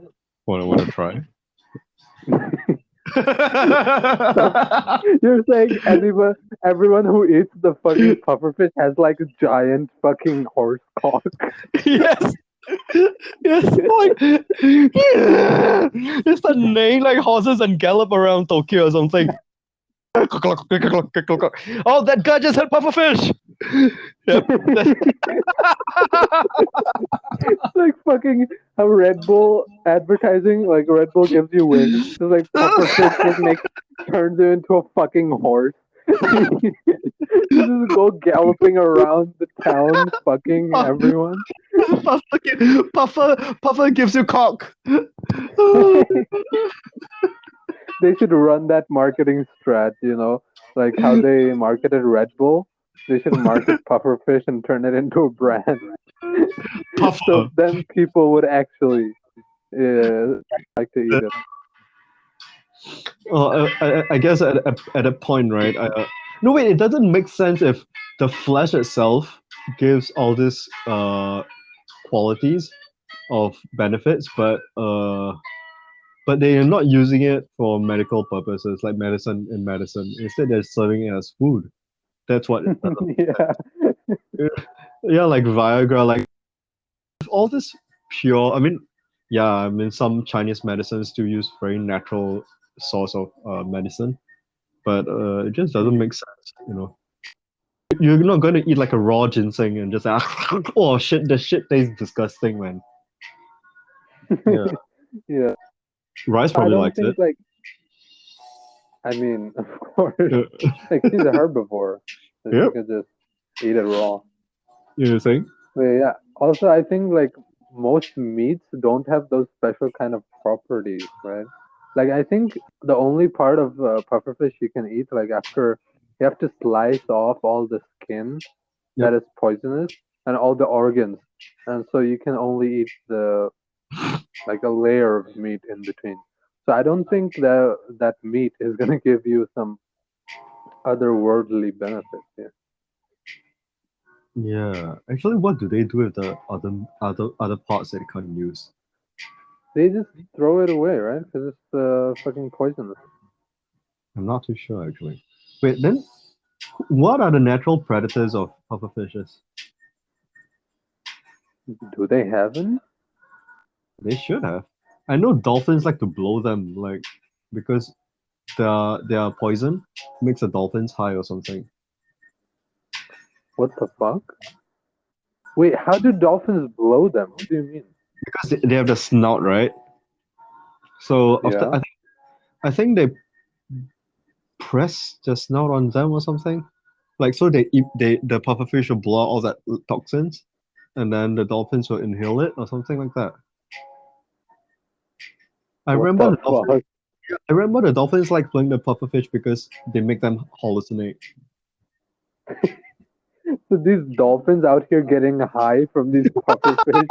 Wanna try? So you're saying everyone who eats the fucking pufferfish has like a giant fucking horse cock? Yes. Yes, like yeah. It's the name like horses and gallop around Tokyo or something. Oh, that guy just had pufferfish. Yep. Like fucking a Red Bull advertising, like Red Bull gives you wings. It's like pufferfish just makes turns you into a fucking horse. You just go galloping around the town, fucking everyone. Puffer gives you cock. They should run that marketing strat, like how they marketed Red Bull. They should market pufferfish and turn it into a brand. So Puffer. then people would actually like to eat it. I guess at a point, right? No, wait, it doesn't make sense if the flesh itself gives all these qualities of benefits, but they are not using it for medical purposes, like medicine in medicine. Instead, they're serving it as food. That's what it doesn't. Yeah. Yeah, like Viagra, like all this pure. I mean, yeah, I mean some Chinese medicines do use very natural source of medicine, but it just doesn't make sense. You're not going to eat like a raw ginseng and just like, oh shit, the shit tastes disgusting, man. Yeah, Yeah. Rice I probably don't likes think it. like I mean, of course, Uh, like she's a herbivore, so she yep, could just eat it raw. you know saying? But yeah. Also, I think like most meats don't have those special kind of properties, right? Like I think the only part of pufferfish you can eat, like after you have to slice off all the skin that Yep. is poisonous and all the organs, and so you can only eat the like a layer of meat in between. So I don't think that meat is gonna give you some otherworldly benefits. Yeah, Yeah. Actually, what do they do with the other parts that they can't use? they just throw it away, right? Because it's fucking poisonous. I'm not too sure actually. Wait, then what are the natural predators of pufferfishes? Do they have any? They should have. I know dolphins like to blow them, like because their poison makes the dolphins high or something. What the fuck? Wait, how do dolphins blow them? What do you mean? Because they have the snout, right? So after Yeah. I think they press the snout on them or something. Like so the pufferfish will blow out all that toxins, and then the dolphins will inhale it or something like that. I What remember the the dolphin. fuck? I remember the dolphins like playing the pufferfish because they make them hallucinate. So these dolphins out here getting high from these pufferfish.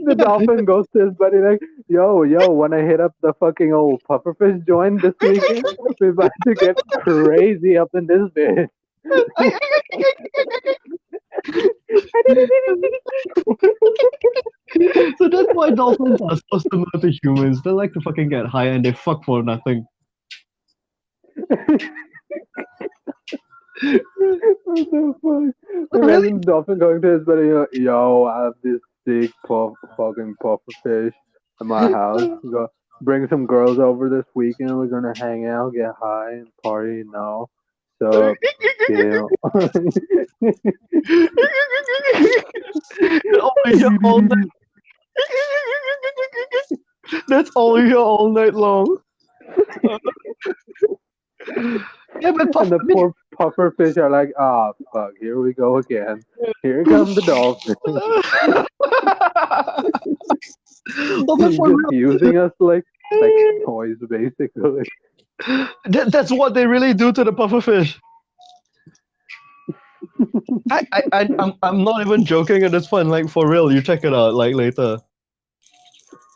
The dolphin goes to his buddy like, yo, wanna hit up the fucking old pufferfish joint this weekend? We're about to get crazy up in this bitch. So that's why dolphins are so similar to humans. They like to fucking get high and they fuck for nothing. What the fuck? Really? Imagine dolphin going to his buddy, yo, I have this sick fucking pufferfish at my house. Go bring some girls over this weekend. We're gonna hang out, get high, and party. Now, so chill. Only here all night. That's all here all night long. Yeah, but And the poor pufferfish are like, ah, fuck, here we go again. Here come the dolphin. Well, but He's for just real, using us like toys, basically. that's what they really do to the pufferfish. I'm not even joking at this point. Like for real, you check it out. Like later.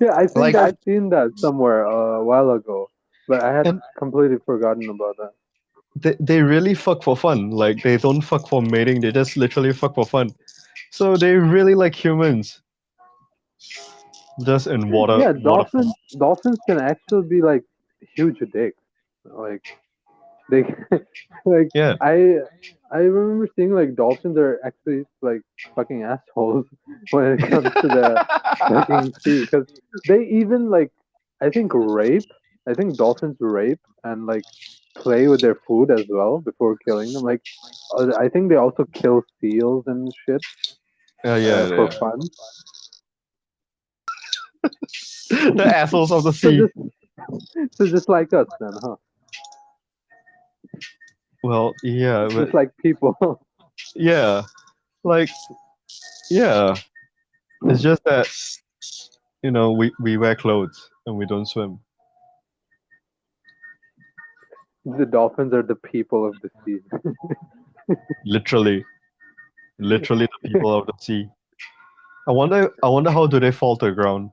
Yeah, I think Like I've seen that somewhere a while ago, but I had and completely forgotten about that. they really fuck for fun. Like they don't fuck for mating. They just literally fuck for fun. So they really like humans. Just in Yeah, water dolphins can actually be like huge dicks. Like they like Yeah. I remember seeing like dolphins are actually like fucking assholes when it comes to the fucking sea because they even like I think rape. I think dolphins rape and like play with their food as well before killing them. Like I think they also kill seals and shit for Yeah. fun. The assholes of the So sea. just like us then, huh? Well, yeah, but Just like people. yeah, like yeah. It's just that we wear clothes and we don't swim. The dolphins are the people of the sea. Literally, literally the people of the sea. I wonder how do they fall to the ground.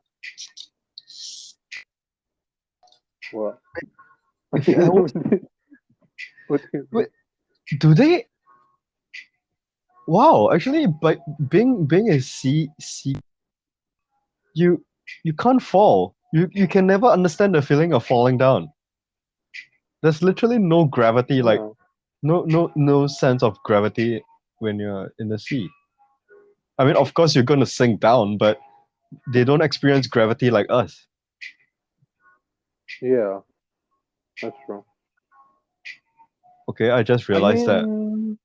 What? If you ever, What do you mean? wait, do they? Wow, actually, by being a sea, you you can't fall. You can never understand the feeling of falling down. There's literally no gravity, like Oh, no sense of gravity when you're in the sea. I mean, of course you're gonna sink down, but they don't experience gravity like us. yeah, that's true. Okay, I just I realized that mean,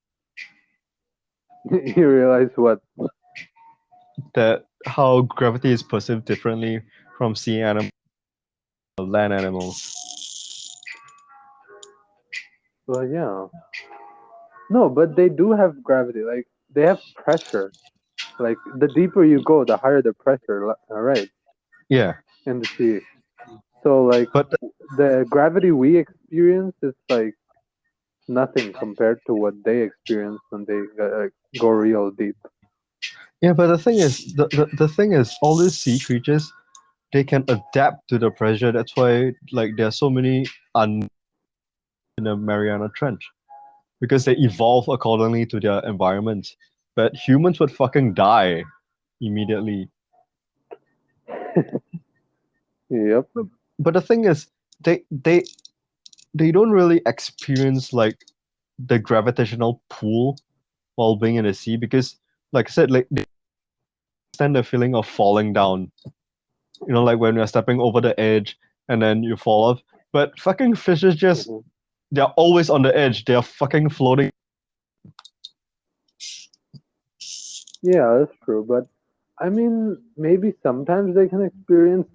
you realize what? that how gravity is perceived differently from sea animals land animals. Well, yeah. No, but they do have gravity. Like, they have pressure. Like, the deeper you go, the higher the pressure, right, Yeah, in the sea. So, like, but the gravity we experience is like nothing compared to what they experience when they go real deep. yeah, but the thing is, the thing is, all these sea creatures they can adapt to the pressure. That's why like there are so many in the Mariana Trench because they evolve accordingly to their environment. But humans would fucking die immediately. Yep. But the thing is, they they they don't really experience like the gravitational pull while being in the sea because, like I said, like they understand the feeling of falling down. Like when you're stepping over the edge and then you fall off. But fucking fishes just Mhm. they're always on the edge. They're fucking floating. Yeah, that's true. But I mean, maybe sometimes they can experience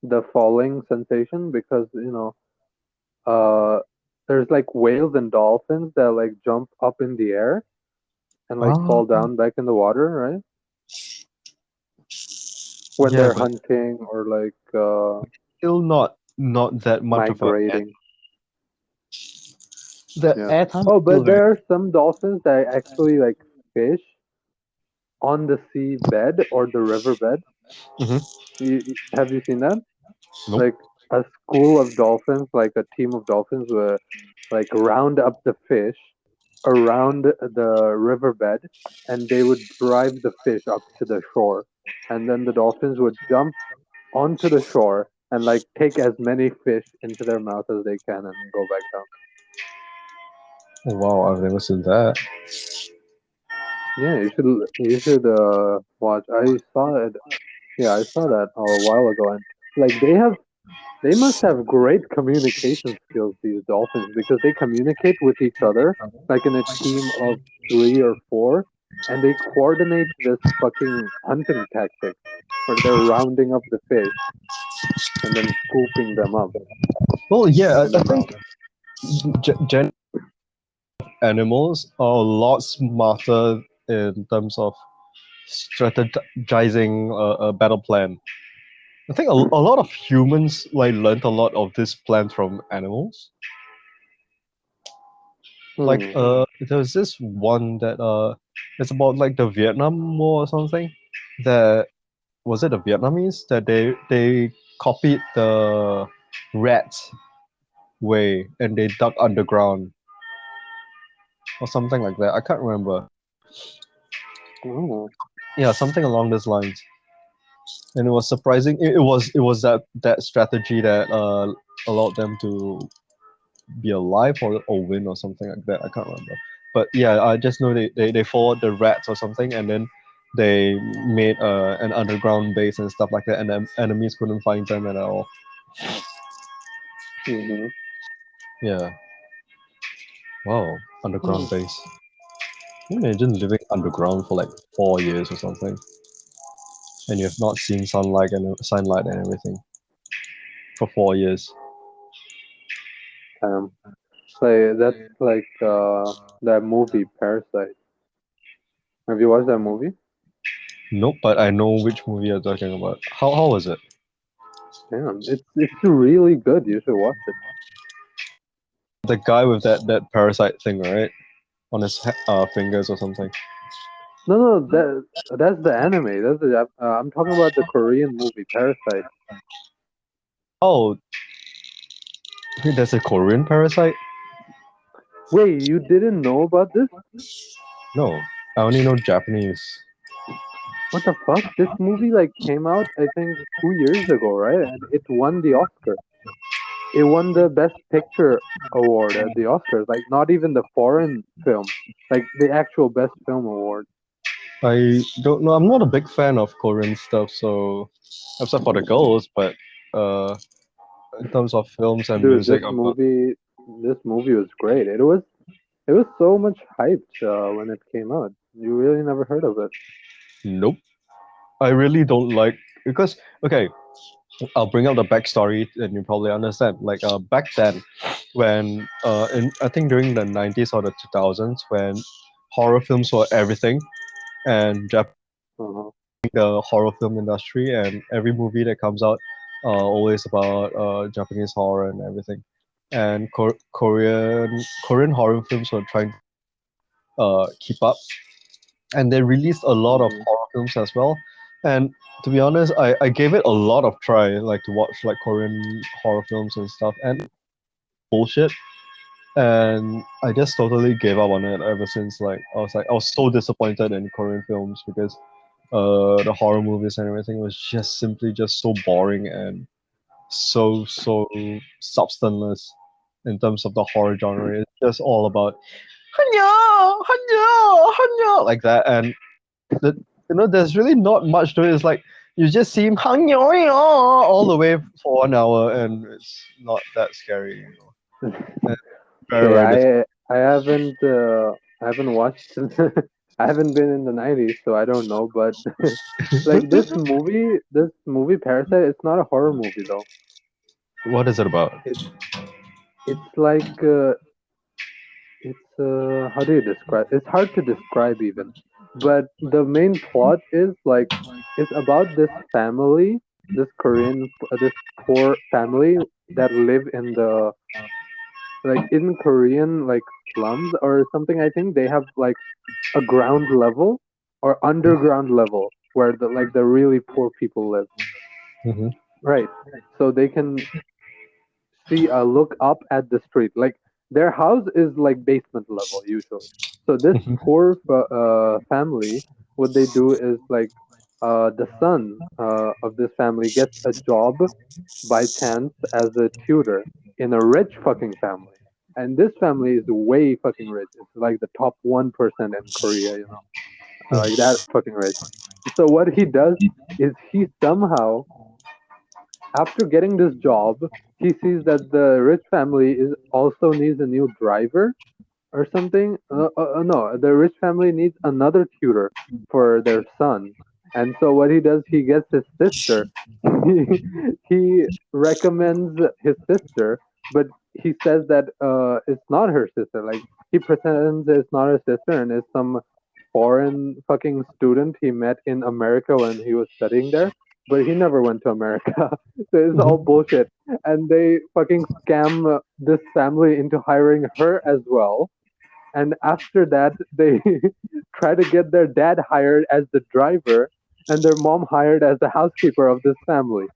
the falling sensation because uh, there's like whales and dolphins that like jump up in the air and like Ah, fall down back in the water, right? when Yeah, they're but hunting or like still not that much of a migrating. the Yeah. airtime is Oh, still but very. there are some dolphins that actually like fish on the sea bed or the river bed. Mhm. Have you seen that? Nope. Like a school of dolphins, like a team of dolphins, will like round up the fish around the riverbed, and they would drive the fish up to the shore, and then the dolphins would jump onto the shore and like take as many fish into their mouth as they can and go back down. Oh, wow, I've never seen that. Yeah, you should watch. I saw it. Yeah, I saw that a while ago, and like they must have great communication skills, these dolphins, because they communicate with each other like in a team of three or four, and they coordinate this fucking hunting tactic where they're rounding up the fish and then scooping them up Well, yeah, in I their think mouth. gen animals are a lot smarter in terms of strategizing a battle plan. I think a lot of humans like learned a lot of this plan from animals. Like Hmm. there's this one that it's about like the Vietnam War or something. That was it the Vietnamese that they copied the rat way and they dug underground or something like that. I can't remember. Oh. Yeah, something along those lines. And it was surprising. It was that strategy that allowed them to be alive or win or something like that. I can't remember. But yeah, I just know they fought the rats or something, and then they made an underground base and stuff like that, and then enemies couldn't find them at all. Mm-hmm. Yeah. Wow. Hmm. Underground base. Can you imagine living underground for like 4 years or something, and you have not seen sunlight and everything for 4 years. So that's like that movie Parasite. Have you watched that movie? Nope, but I know which movie you're talking about. How was it? Damn, it's really good. You should watch it. The guy with that parasite thing, right? On his fingers or something. No, no, that's the anime. I'm talking about the Korean movie Parasite. Oh, there's a Korean parasite? Wait, you didn't know about this? No, I only know Japanese. What the fuck? This movie like came out I think 2 years ago, right? And it won the Oscar. It won the Best Picture award at the Oscars. Like not even the foreign film, like the actual Best Film award. I don't know. I'm not a big fan of Korean stuff, so except for the girls, but uh, in terms of films and Dude, music, I'm not. this movie was great. It was so much hyped when it came out. You really never heard of it. Nope. I really don't like because okay, I'll bring up the backstory and you probably understand. Like back then, when in I think during the 90s or the 2000s, when horror films were everything, and Uh-huh. the horror film industry, and every movie that comes out always about Japanese horror and everything. And Korean horror films were trying to keep up, and they released a lot of Hmm. horror films as well. And to be honest, I gave it a lot of try, like to watch like Korean horror films and stuff, and bullshit. And I just totally gave up on it ever since. Like I was so disappointed in Korean films because the horror movies and everything was just simply just so boring and so substanceless in terms of the horror genre. It's just all about "Hanya, hanya, hanya," like that, and the, there's really not much to it. It's like you just see him "Hanya, hanya," all the way for 1 hour, and it's not that scary. And very Okay, very I haven't watched I haven't been in the 90s, so I don't know, but like this movie Parasite, it's not a horror movie though. What is it about? It it's like it's how do you describe? It's hard to describe even. but the main plot is like it's about this family, this this poor family that live in the like in Korean like slums or something. I think they have like a ground level or underground level where the really poor people live. Mm-hmm. Right. So they can see look up at the street. Like their house is like basement level usually. So this poor family, what they do is like the son of this family gets a job by chance as a tutor in a rich fucking family. And this family is way fucking rich. It's like the top 1% in Korea, you know, like that fucking rich. So what he does is he somehow, after getting this job, he sees that the rich family is also needs a new driver or something. No, the rich family needs another tutor for their son. And so what he does, he gets his sister. He recommends his sister, but he says that it's not her sister. Like he pretends it's not his sister and it's some foreign fucking student he met in America when he was studying there. But he never went to America. So it's all Mm-hmm. bullshit. And they fucking scam this family into hiring her as well, and after that they try to get their dad hired as the driver and their mom hired as the housekeeper of this family.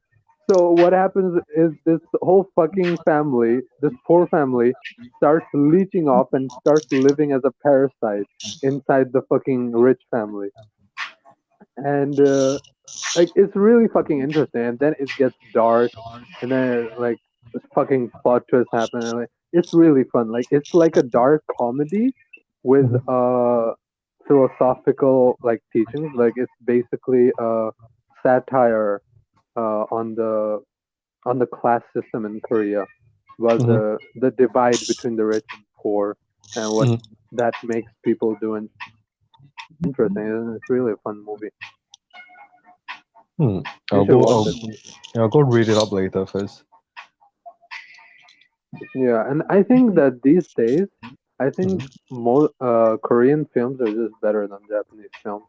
So what happens is this whole fucking family, this poor family, starts leeching off and starts living as a parasite inside the fucking rich family. And like it's really fucking interesting, and then it gets dark, and then like this fucking plot twist happen, and like it's really fun. Like it's like a dark comedy with philosophical like teachings. Like it's basically a satire on the class system in Korea, about Mm-hmm. the divide between the rich and poor, and what Mm-hmm. that makes people do. And interesting, and it's really a fun movie. Hmm. You I'll should go. watch it. I'll go read it up later first. Yeah, and I think that these days, I think more Korean films are just better than Japanese films.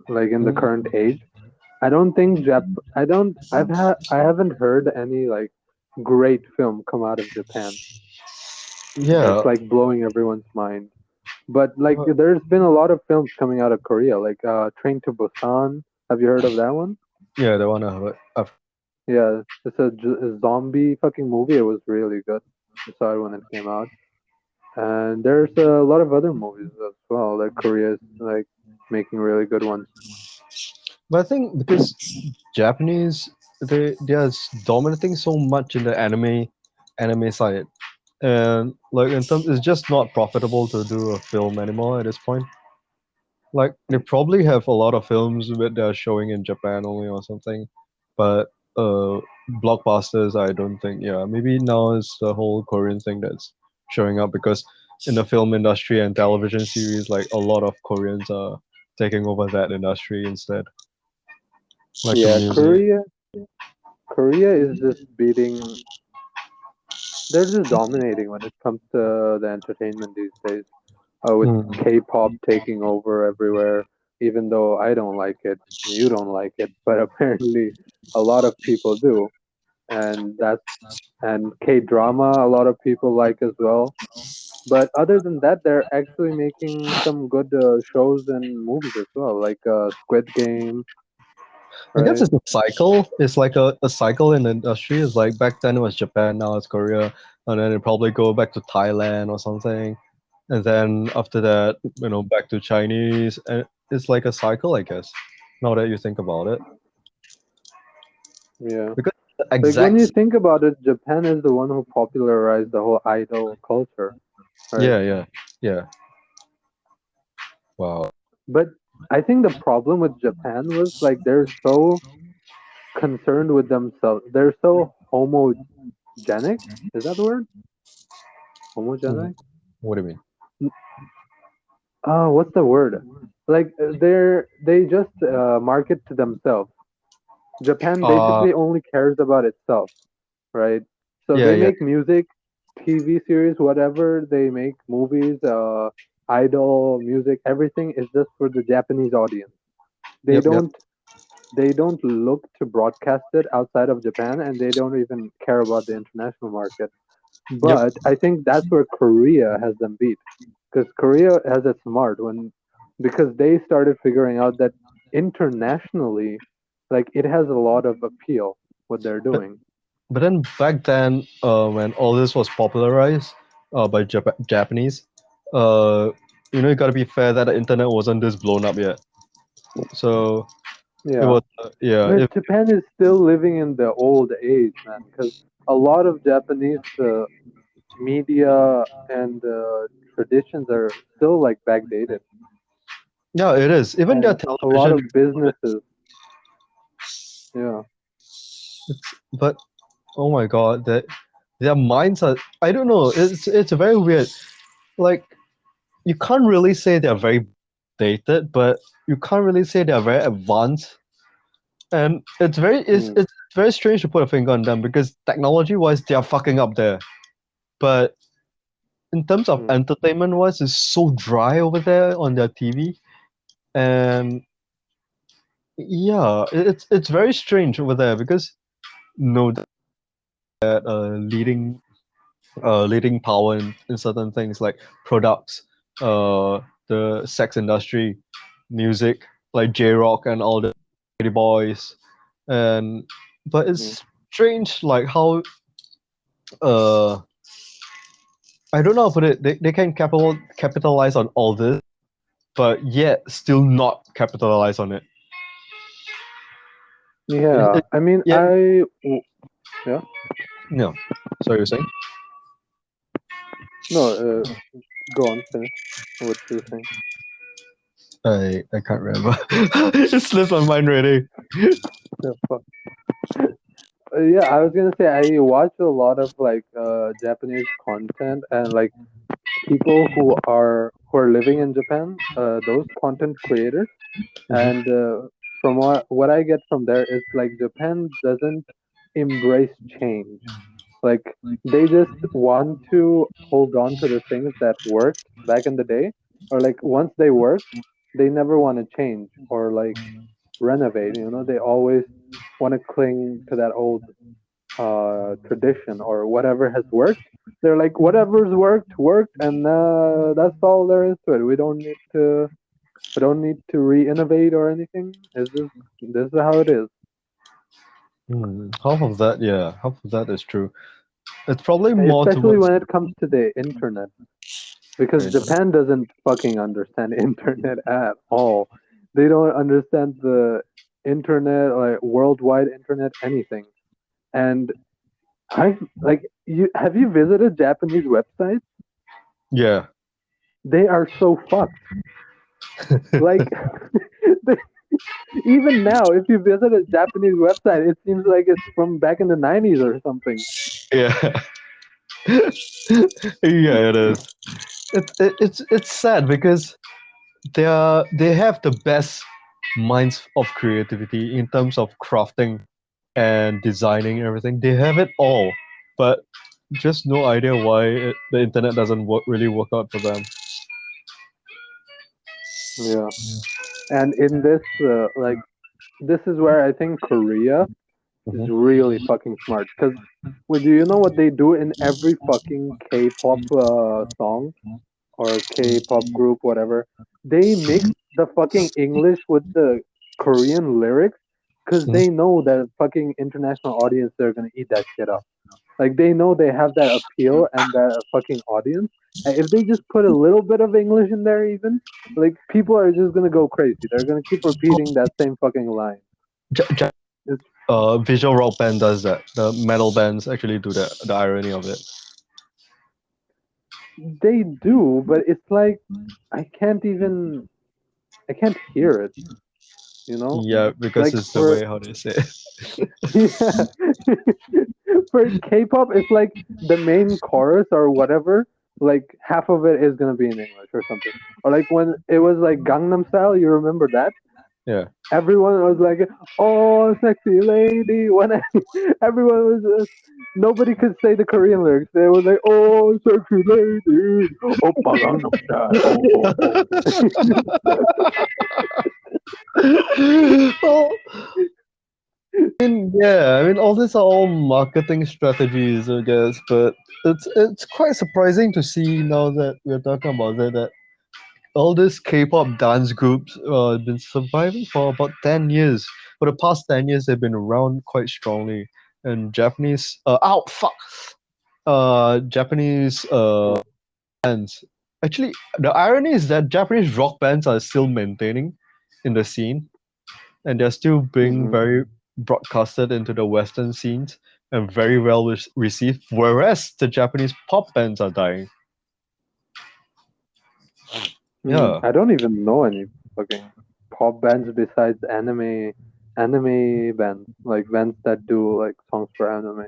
Like in the current Mm. age, I don't think I don't. I haven't heard any like great film come out of Japan that's Yeah. like blowing everyone's mind. But like, uh, there's been a lot of films coming out of Korea, like Train to Busan. Have you heard of that one? Yeah, the one I have. Yeah, it's a zombie fucking movie. It was really good. I saw it when it came out. And there's a lot of other movies as well that Korea is like making really good ones. But I think because Japanese, they are dominating so much in the anime side, and like in terms, it's just not profitable to do a film anymore at this point. Like they probably have a lot of films that they're showing in Japan only or something, but blockbusters, I don't think. Yeah, maybe now it's the whole Korean thing that's showing up because in the film industry and television series, like a lot of Koreans are taking over that industry instead, like the Yeah, music. Korea is just beating. They're just dominating when it comes to the entertainment these days. With Mm. K-pop taking over everywhere. Even though I don't like it, you don't like it, but apparently a lot of people do, and that's and K-drama a lot of people like as well. But other than that, they're actually making some good shows and movies as well, like Squid Game, I guess right? it's a cycle. It's like a cycle in the industry. It's like back then it was Japan, now it's Korea, and then it probably go back to Thailand or something, and then after that, back to Chinese, and it's like a cycle, I guess. Now that you think about it, Yeah. because the Like when exact you think about it, Japan is the one who popularized the whole idol culture, right? yeah, yeah, yeah. Wow. But I think the problem with Japan was like they're so concerned with themselves. They're so homogenic. Is that the word? Mhm. Homogenic? What do you mean? Oh, what's the word? Like they just market to themselves. Japan Uh, basically only cares about itself, right? So yeah, they yeah. make music, TV series, whatever they make, movies. idol music, everything is just for the Japanese audience. They Yep, yep. don't they don't look to broadcast it outside of Japan, and they don't even care about the international market. Yep. But I think that's where Korea has them beat, because Korea has it smart when because they started figuring out that internationally, like it has a lot of appeal what they're But doing. but then back then, when all this was popularized by Japanese, uh, you gotta be fair that the internet wasn't this blown up yet. So it Yeah, was, yeah, but Japan is still living in the old age, man, because a lot of Japanese media and traditions are still like backdated, yeah, it is. Even their and a lot television, of businesses. Yeah. but oh my God, their minds are. I don't know. It's very weird. Like you can't really say they're very dated, but you can't really say they're very advanced. And Mm, it's very strange to put a finger on them because technology wise they are fucking up there. But in terms of mm. entertainment wise, it's so dry over there on their TV. And yeah, it's very strange over there because no that leading power in certain things like products, the sex industry, music, like J-Rock and all the Pretty Boys. And but Mm. it's strange like how uh I don't know how to put it. They can capitalize on all this, but yet still not capitalize on it. Yeah, I mean, Yeah, yeah, no. Sorry, you're saying? no, go on, finish what you were saying. I can't remember. It slipped my mind already. Yeah, fuck. Yeah, I was gonna say I watch a lot of like Japanese content and like people who are living in Japan, those content creators, Mhm. and from what I get from there is like Japan doesn't embrace change. Like they just want to hold on to the things that worked back in the day, or like once they worked, they never want to change or like renovate. They always want to cling to that old tradition or whatever has worked. They're like whatever's worked, and that's all there is to it. We don't need to re-innovate or anything. It's just this is how it is. Half of that, yeah, half of that is true. It's probably more Especially towards. when it comes to the internet. Because Japan doesn't fucking understand internet at all. They don't understand the internet, like worldwide internet, anything. And have you visited Japanese websites? Yeah. They are so fucked. Like they, even now, if you visit a Japanese website, it seems like it's from back in the 90s or something. Yeah. Yeah, it is. It's sad because they have the best minds of creativity in terms of crafting and designing everything. They have it all, but just no idea why the internet doesn't really work out for them. Yeah. And in this, this is where I think Korea is Mhm. really fucking smart. Because, well, do you know what they do in every fucking K-pop song or K-pop group, whatever? They mix the fucking English with the Korean lyrics because Mhm. they know that fucking international audience they're gonna eat that shit up. Like they know they have that appeal and that fucking audience. And if they just put a little bit of English in there, even like people are just gonna go crazy. They're gonna keep repeating that same fucking line. Ja- ja- It's, Visual rock band does that. The metal bands actually do that. The irony of it. they do, but it's like I can't even I can't hear it. You know, Yeah, because like it's the for way how they say it. yeah, for K-pop, it's like the main chorus or whatever. Like half of it is gonna be in English or something. Or like when it was like Gangnam Style, you remember that? Yeah. Everyone was like, "Oh, sexy lady!" Everyone was nobody could say the Korean lyrics. They were like, "Oh, sexy lady, oppa gangnam style, oh oh oh." Well, yeah, I mean, all these are all marketing strategies, I guess. But it's quite surprising to see now that we're talking about it, that all these K-pop dance groups have been surviving for about 10 years. For the past 10 years, they've been around quite strongly. And Japanese, Japanese bands. Actually, the irony is that Japanese rock bands are still maintaining in the scene, and they're still being Mhm. very broadcasted into the Western scenes and very well received, whereas the Japanese pop bands are dying. Yeah. I don't even know any fucking pop bands besides anime bands, like bands that do like songs for anime.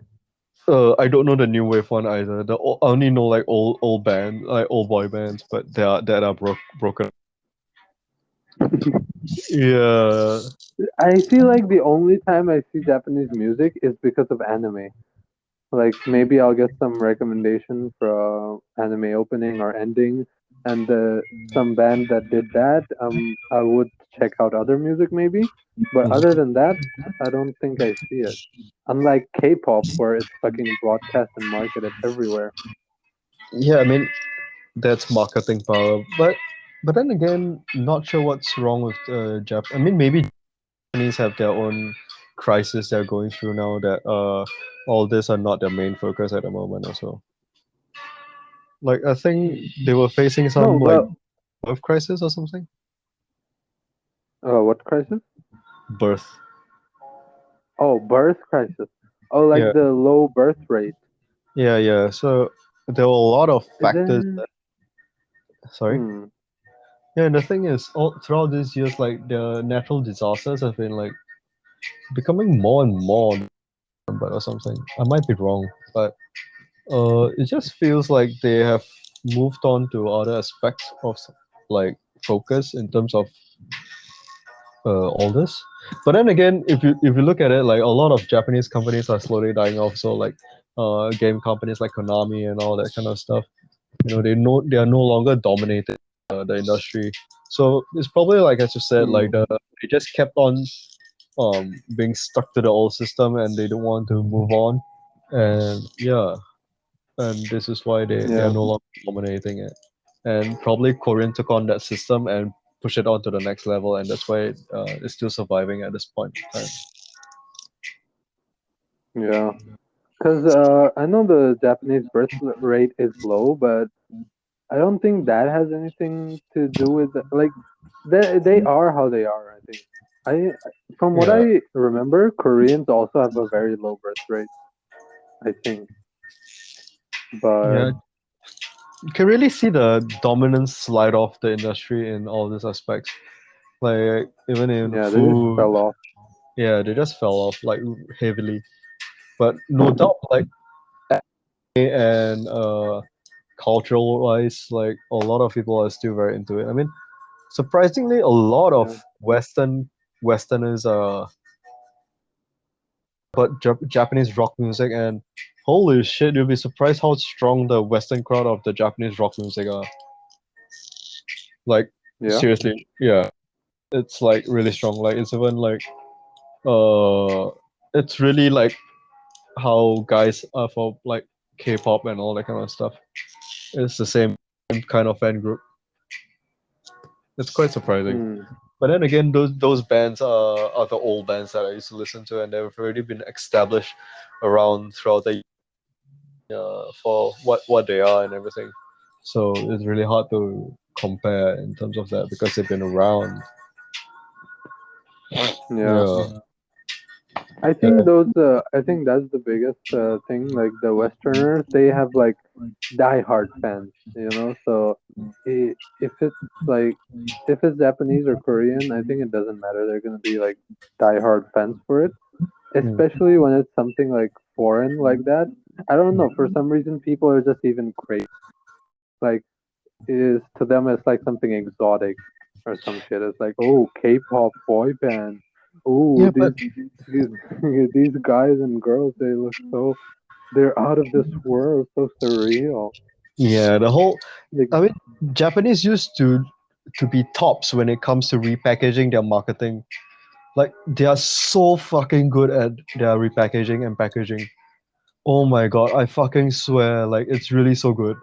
I don't know the new wave one either. I only know like old band, like old boy bands, but they are that are broken. Yeah, I feel like the only time I see Japanese music is because of anime. Like maybe I'll get some recommendation for anime opening or ending, and some band that did that. I would check out other music maybe, but other than that, I don't think I see it. Unlike K-pop, where it's fucking broadcast and marketed everywhere. yeah. I mean, that's marketing power, but then again, not sure what's wrong with Jap. I mean, maybe Japanese have their own crisis they're going through now, that all this are not their main focus at the moment. Also, like I think they were facing No, some like but birth crisis or something. what crisis? Birth. Oh, birth crisis. Oh, Yeah, like the low birth rate. yeah. So there were a lot of Is factors. there? Sorry. Hmm. Yeah, and the thing is, all throughout these years, like the natural disasters have been like becoming more and more, but or something. I might be wrong, but it just feels like they have moved on to other aspects of like focus in terms of all this. But then again, if you look at it, like a lot of Japanese companies are slowly dying off. So like game companies like Konami and all that kind of stuff. They are no longer dominating the industry. So it's probably like, as you said, like Hmm. they just kept on being stuck to the old system, and they don't want to move on. And yeah, and this is why they are Yeah. no longer dominating it. And probably Korean took on that system and push it on to the next level, and that's why it's still surviving at this point in time. Yeah. Because I know the Japanese birth rate is low, but I don't think that has anything to do with like they are how they are. I think I from what Yeah, I remember, Koreans also have a very low birth rate. I think, but yeah. You can really see the dominance slide off the industry in all these aspects. Like even in yeah, they just food, fell off. yeah, they just fell off like heavily. But no doubt, like and cultural wise, like a lot of people are still very into it. I mean, surprisingly, a lot of Yeah, Westerners are but Japanese rock music, and holy shit, you'll be surprised how strong the Western crowd of the Japanese rock music are. Like yeah. seriously, yeah, it's like really strong. Like it's even like uh, it's really like how guys are for like K-pop and all that kind of stuff. It's the same kind of fan group. It's quite surprising. Hmm. But then again, those bands are the old bands that I used to listen to, and they've already been established around throughout the for what they are and everything. So it's really hard to compare in terms of that because they've been around. Yeah. Yeah. I think those. I think that's the biggest thing. Like the Westerners, they have like die-hard fans. So if it's like if it's Japanese or Korean, I think it doesn't matter. They're gonna be like die-hard fans for it, Mm. especially when it's something like foreign like that. I don't know. For some reason, people are just even crazy. Like is to them, it's like something exotic. or some shit. It's like, oh, K-pop boy band. Oh, Yeah, but these these guys and girls, they look so they're out of this world, so surreal. yeah, the whole Like, I mean, Japanese used to be tops when it comes to repackaging their marketing. Like they are so fucking good at their repackaging and packaging. Oh my god, I fucking swear, like it's really so good.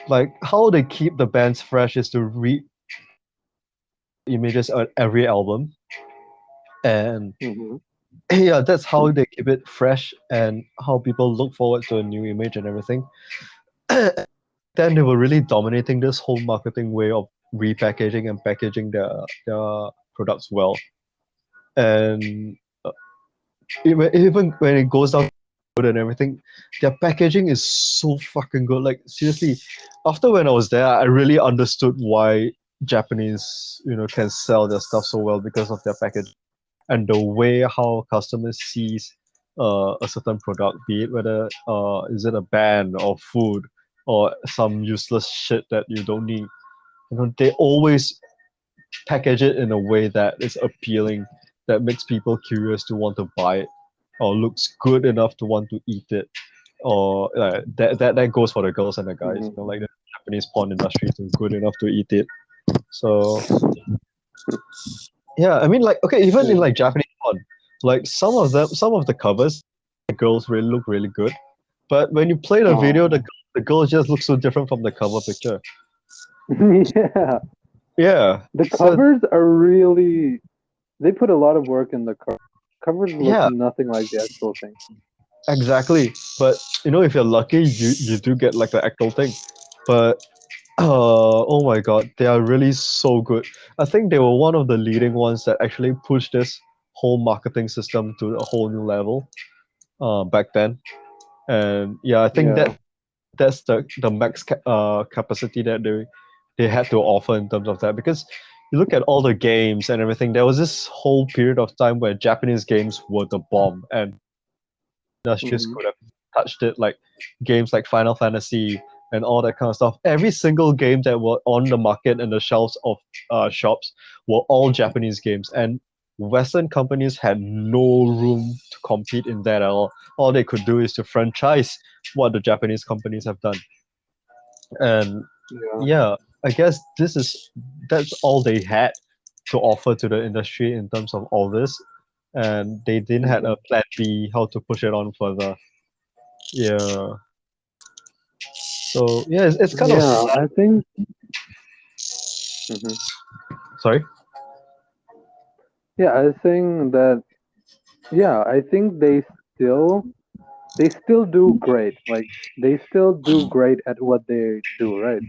Like how they keep the bands fresh is to re images on every album, and mhm. yeah, that's how they keep it fresh and how people look forward to a new image and everything. Then they were really dominating this whole marketing way of repackaging and packaging their products well. And even when it goes down to food and everything, their packaging is so fucking good. Like seriously, after when I was there, I really understood why Japanese, can sell their stuff so well because of their package and the way how customers sees a certain product, be it whether is it a band or food or some useless shit that you don't need. They always package it in a way that is appealing, that makes people curious to want to buy it, or looks good enough to want to eat it, or that goes for the girls and the guys. Mhm. Like the Japanese porn industry is good enough to eat it. So yeah, I mean, like okay, even in Yeah. like Japanese porn, like some of the covers, the girls really look really good, but when you play the Oh. video, the girl just looks so different from the cover picture. Yeah. Yeah, The so covers are really they put a lot of work in the cover. Covers look yeah, nothing like the actual thing. exactly. But if you're lucky, you do get like the actual thing. But oh my god, they are really so good. I think they were one of the leading ones that actually pushed this whole marketing system to a whole new level. Back then, and yeah, I think Yeah. that's the max capacity that they had to offer in terms of that, because you look at all the games and everything. There was this whole period of time where Japanese games were the bomb, and industries Hmm. could have touched it, like games like Final Fantasy and all that kind of stuff. Every single game that were on the market and the shelves of shops were all Japanese games, and Western companies had no room to compete in that at all. All they could do is to franchise what the Japanese companies have done. And Yeah. yeah, I guess that's all they had to offer to the industry in terms of all this, and they didn't have Hmm. a plan B how to push it on further. Yeah. So yeah, it's kind of Yeah. I think. Hmm. sorry. Yeah. I think that. Yeah. I think they still do great. Like they still do great at what they do. Right.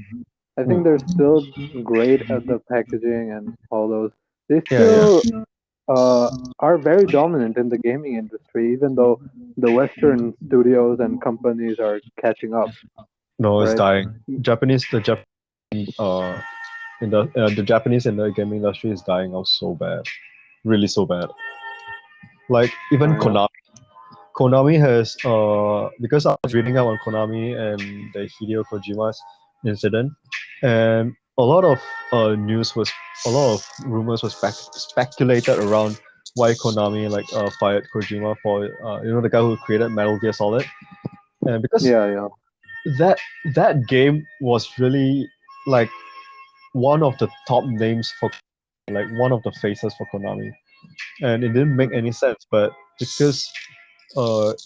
I think they're Hmm. still great at the packaging and all those. They Yeah, yeah. still uh, are very dominant in the gaming industry, even though the Western studios and companies are catching up, No, it's right? dying. The Japanese uh the Japanese in the gaming industry is dying out so bad, really so bad. Like even Oh yeah. Konami has because I was reading up on Konami and the Hideo Kojima's incident, and a lot of rumors was speculated around why Konami fired Kojima for the guy who created Metal Gear Solid, and because Yeah, yeah. that that game was really like one of the top names for, like one of the faces for Konami, and it didn't make Mhm. any sense, but because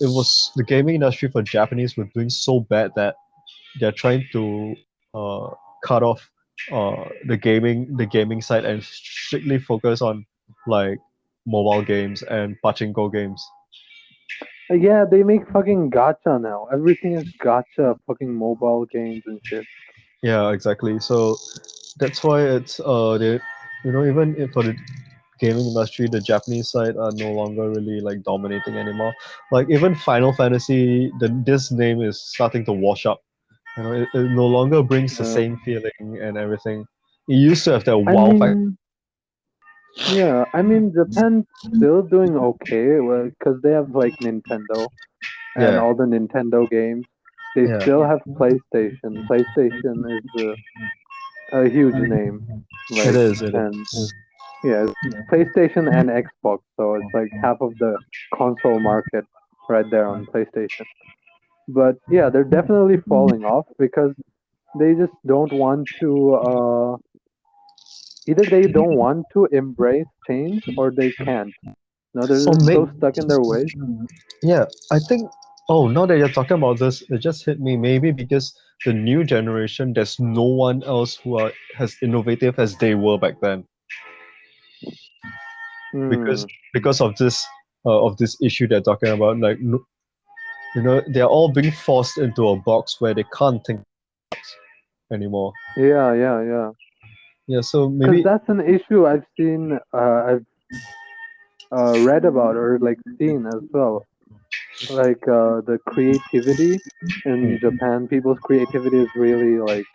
it was the gaming industry for Japanese were doing so bad that they're trying to uh, cut off the gaming side and strictly focus on like mobile games and pachinko games. Yeah, they make fucking gacha now. Everything is gacha, fucking mobile games and shit. Yeah, exactly. So that's why it's they even for the gaming industry, the Japanese side are no longer really like dominating anymore. Like even Final Fantasy, this name is starting to wash up. It no longer brings the Yeah. same feeling and everything. It used to have that I wow factor. mean, yeah, I mean, Japan's still doing okay, well, because they have like Nintendo and Yeah, all the Nintendo games. They yeah, still have PlayStation. PlayStation is a huge name, It like, is. It and is. yeah, it's PlayStation and Xbox, so it's like half of the console market right there on PlayStation. But yeah, they're definitely falling off because they just don't want to. Either they don't want to embrace change or they can't. No, they're Or just may so stuck in their ways. Yeah, I think. Oh, now that you're talking about this, it just hit me. Maybe because the new generation, there's no one else who are as innovative as they were back then. Because Hmm. of this issue they're talking about, like they're all being forced into a box where they can't think anymore. Yeah, yeah, yeah. Yeah, so Because maybe. that's an issue I've seen, I've read about or like seen as well. Like the creativity in Japan, people's creativity is really like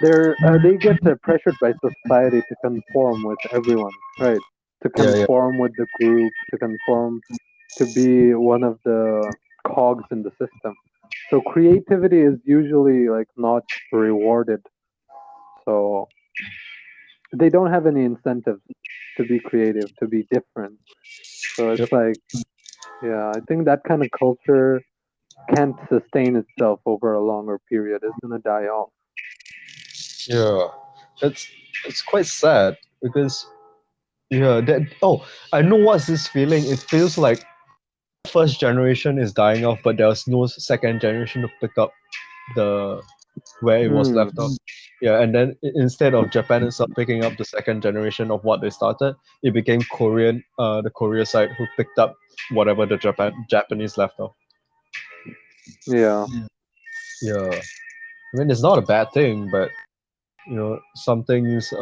they get pressured by society to conform with everyone, right? To Yeah, yeah, conform with the group, to conform to be one of the cogs in the system. So creativity is usually like not rewarded. So they don't have any incentives to be creative, to be different. So it's yep, like, yeah, I think that kind of culture can't sustain itself over a longer period. It's gonna die off. yeah. It's it's quite sad because yeah, that oh, I know what's this feeling. It feels like first generation is dying off, but there's no second generation to pick up the where it was Hmm. left off. Yeah, and then instead of Japan itself picking up the second generation of what they started, it became the Korea side who picked up whatever the Japanese left off. Yeah. Yeah, I mean it's not a bad thing, but some things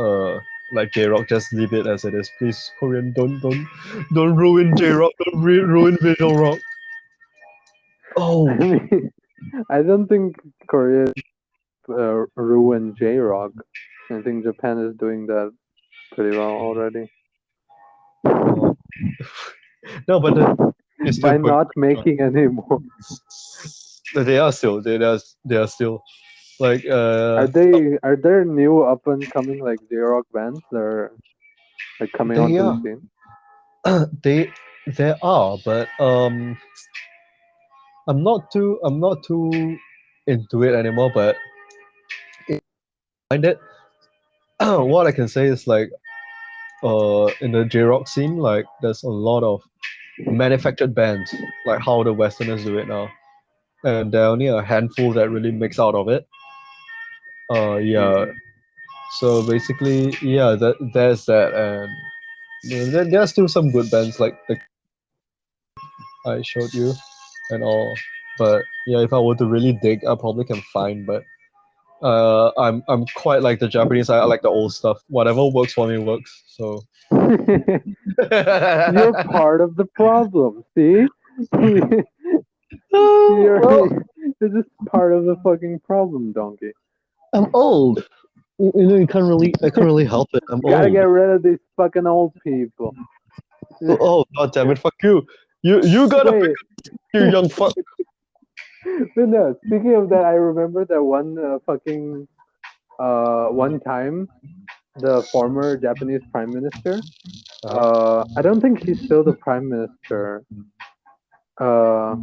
like J Rock, just leave it as it is, please. Korean, don't ruin J Rock, don't ruin Visual Rock. I Oh, mean, I don't think Korea ruined J Rock. I think Japan is doing that pretty well already no, but the it's still by going. not making any more. They are still they are still like Are there new up and coming like J Rock bands that are like coming they onto the are scene? they there are, but I'm not too into it anymore. But find it, what I can say is like in the J Rock scene, like there's a lot of manufactured bands, like how the Westerners do it now, and there are only a handful that really mix out of it. Yeah. Hmm. So basically, yeah, there's that, and there are still some good bands like the I showed you and all. But yeah, if I were to really dig, I probably can find. But I'm quite like the Japanese. I like the old stuff. Whatever works for me works. So. You're part of the problem. See, Oh, you're well, you're just part of the fucking problem, donkey. I'm old. I can't really help it. I'm Gotta get old. rid of these fucking old people. Oh, god damn it! Fuck you. You gotta pick Wait, you young fuck. but no. Speaking of that, I remember that one fucking one time the former Japanese prime minister. I don't think he's still the prime minister. Uh,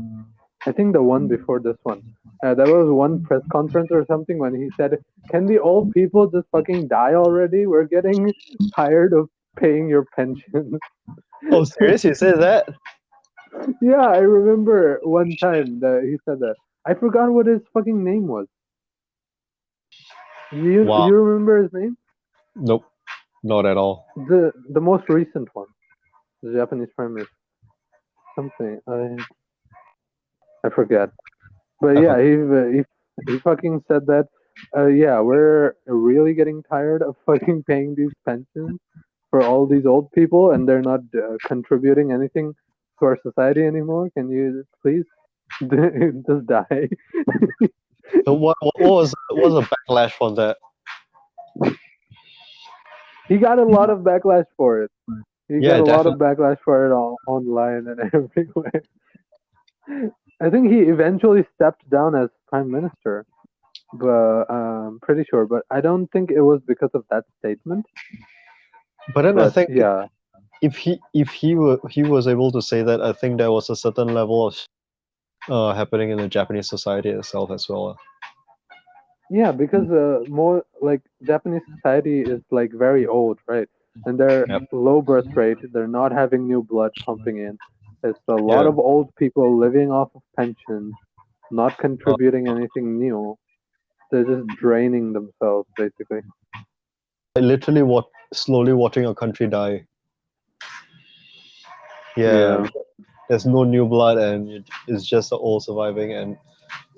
I think the one before this one. There was one press conference or something when he said, "Can the old people just fucking die already? We're getting tired of paying your pensions." Oh, serious? You say that? Yeah, I remember one time that he said that. I forgot what his fucking name was. Wow. You remember his name? Nope. Not at all. The most recent one, the Japanese prime minister. Something I forget. But I yeah, forgot. he fucking said that. Yeah, we're really getting tired of fucking paying these pensions for all these old people, and they're not contributing anything to our society anymore. Can you please just die? So what was a backlash from that? He got a lot of backlash for it. He got Yeah, a lot of definitely. backlash for it online and everywhere. I think he eventually stepped down as prime minister. but I'm pretty sure. But I don't think it was because of that statement. But then I But think yeah, if he was able to say that, I think there was a certain level of happening in the Japanese society itself as well. yeah, because more like Japanese society is like very old, right? And they're Yep. low birth rate. They're not having new blood pumping in. It's a lot Yeah. of old people living off of pensions, not Uh, contributing anything new. They're just draining themselves, basically. literally, slowly watching a country die. Yeah. Yeah, There's no new blood, and it's just the old surviving, and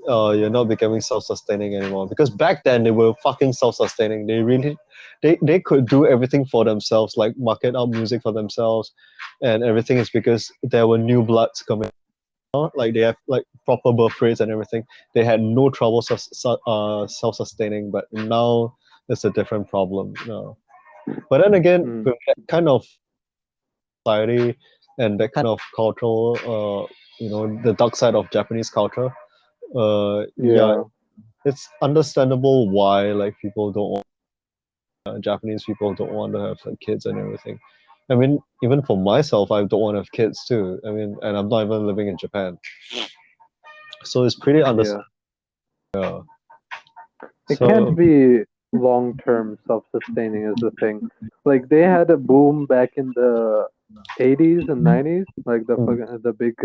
you're not becoming self-sustaining anymore. Because back then they were fucking self-sustaining. They could do everything for themselves, like market out music for themselves, and everything is because there were new bloods coming out. Like they have like proper birth rates and everything. They had no trouble self-sustaining, but now it's a different problem. No. But then again, mm, with that kind of society and that kind of cultural, the dark side of Japanese culture, yeah, yeah, it's understandable why like people don't want, Japanese people don't want to have like kids and everything. I mean, even for myself, I don't want to have kids too. I mean, and I'm not even living in Japan, so it's pretty yeah. understandable. It can't So be long-term self-sustaining is the thing. Like they had a boom back in the 80s and 90s, like mhm, the big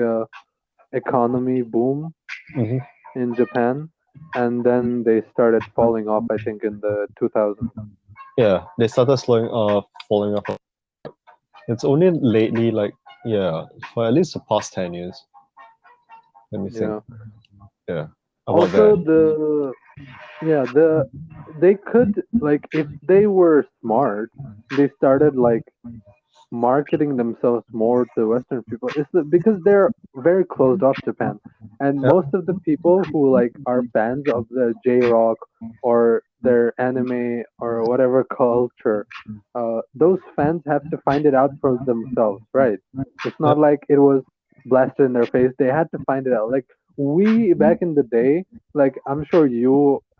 economy boom mhm. in Japan, and then they started falling off, I think, in the 2000s. Yeah, they started falling off. It's only lately, like yeah, for at least the past 10 years. Let me think. Yeah. Yeah, about that. Also, they could, like, if they were smart, they started like marketing themselves more to Western people. Because they're very closed off Japan, and Yeah. most of the people who like are fans of the J Rock or their anime or whatever culture, those fans have to find it out for themselves, right? It's Yeah. not like it was blasted in their face. They had to find it out. Like we back in the day, like I'm sure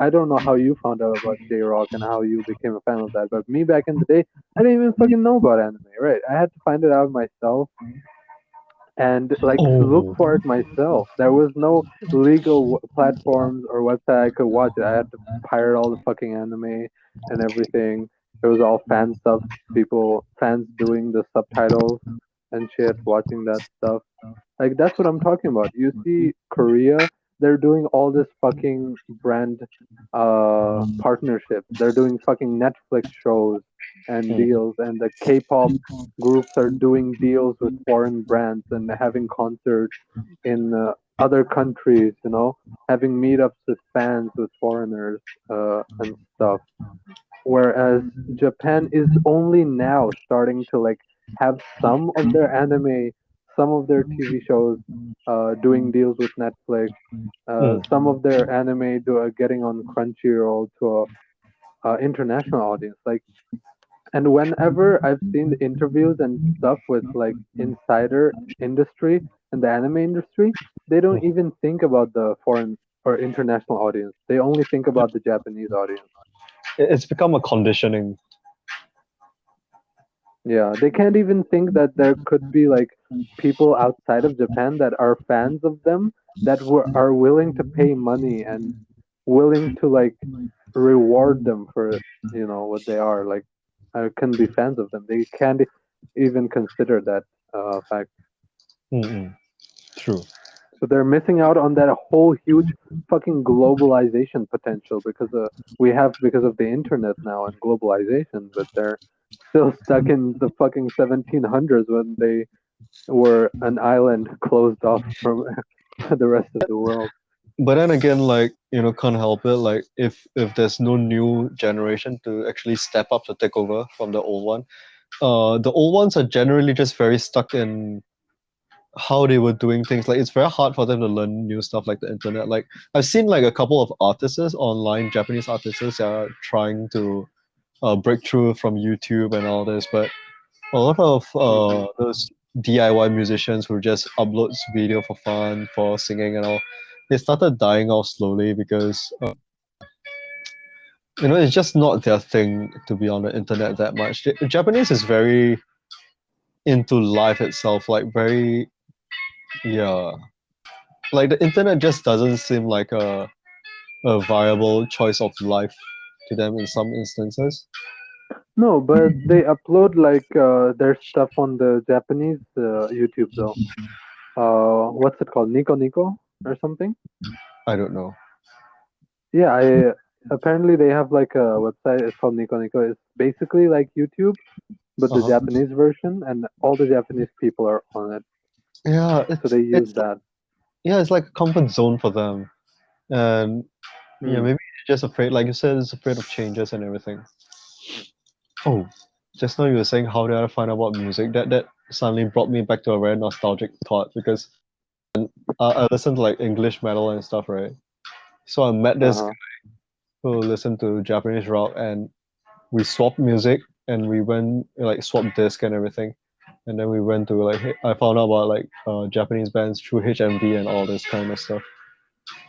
I don't know how you found out about J Rock and how you became a fan of that, but me back in the day, I didn't even fucking know about anime, right? I had to find it out myself and like look Oh. for it myself. There was no legal platforms or website I could watch it. I had to pirate all the fucking anime and everything. It was all fan stuff, fans doing the subtitles and shit, watching that stuff. Like that's what I'm talking about. You see Korea, they're doing all this fucking brand partnerships. They're doing fucking Netflix shows and Hmm. deals, and the K-pop groups are doing deals with foreign brands and having concerts in other countries, having meetups with fans, with foreigners, and stuff. Whereas Japan is only now starting to like have some of their anime, some of their TV shows doing deals with Netflix, Hmm. some of their anime getting on Crunchyroll to a international audience. Like, and whenever I've seen the interviews and stuff with like insider industry and the anime industry, they don't even think about the foreign or international audience. They only think about the Japanese audience. It's become a conditioning. Yeah, they can't even think that there could be like people outside of Japan that are fans of them that are willing to pay money and willing to like reward them for what they are like. I can be fans of them. They can't even consider that fact. Mm-mm. True. So they're missing out on that whole huge fucking globalization potential because of the internet now and globalization, but they're still stuck in the fucking 1700s when they were an island closed off from the rest of the world. But then again, like can't help it. Like if there's no new generation to actually step up to take over from the old one, the old ones are generally just very stuck in how they were doing things. Like it's very hard for them to learn new stuff like the internet. Like I've seen like a couple of artists online, Japanese artists that are trying to break through from YouTube and all this, but a lot of Hmm. those DIY musicians who just uploads video for fun, for singing and all, they started dying off slowly because It's just not their thing to be on the internet that much. Japanese is very into life itself, like very, yeah. Like the internet just doesn't seem like a viable choice of life to them in some instances. No, but they upload like their stuff on the Japanese YouTube though. What's it called? Nico Nico or something? I don't know. Yeah, I apparently they have like a website. It's called Nico Nico. It's basically like YouTube, but the Uh-huh. Japanese version, and all the Japanese people are on it. Yeah, So they use that. it's like a comfort zone for them. And yeah, Hmm. maybe it's just afraid, like you said, it's afraid of changes and everything. Oh, just now you were saying how did I find out about music? That suddenly brought me back to a very nostalgic thought because I listened to like English metal and stuff, right? So I met this Uh-huh. guy who listened to Japanese rock, and we swapped music, and we went like swapped disc and everything, and then we went to like I found out about like Japanese bands through HMV and all this kind of stuff,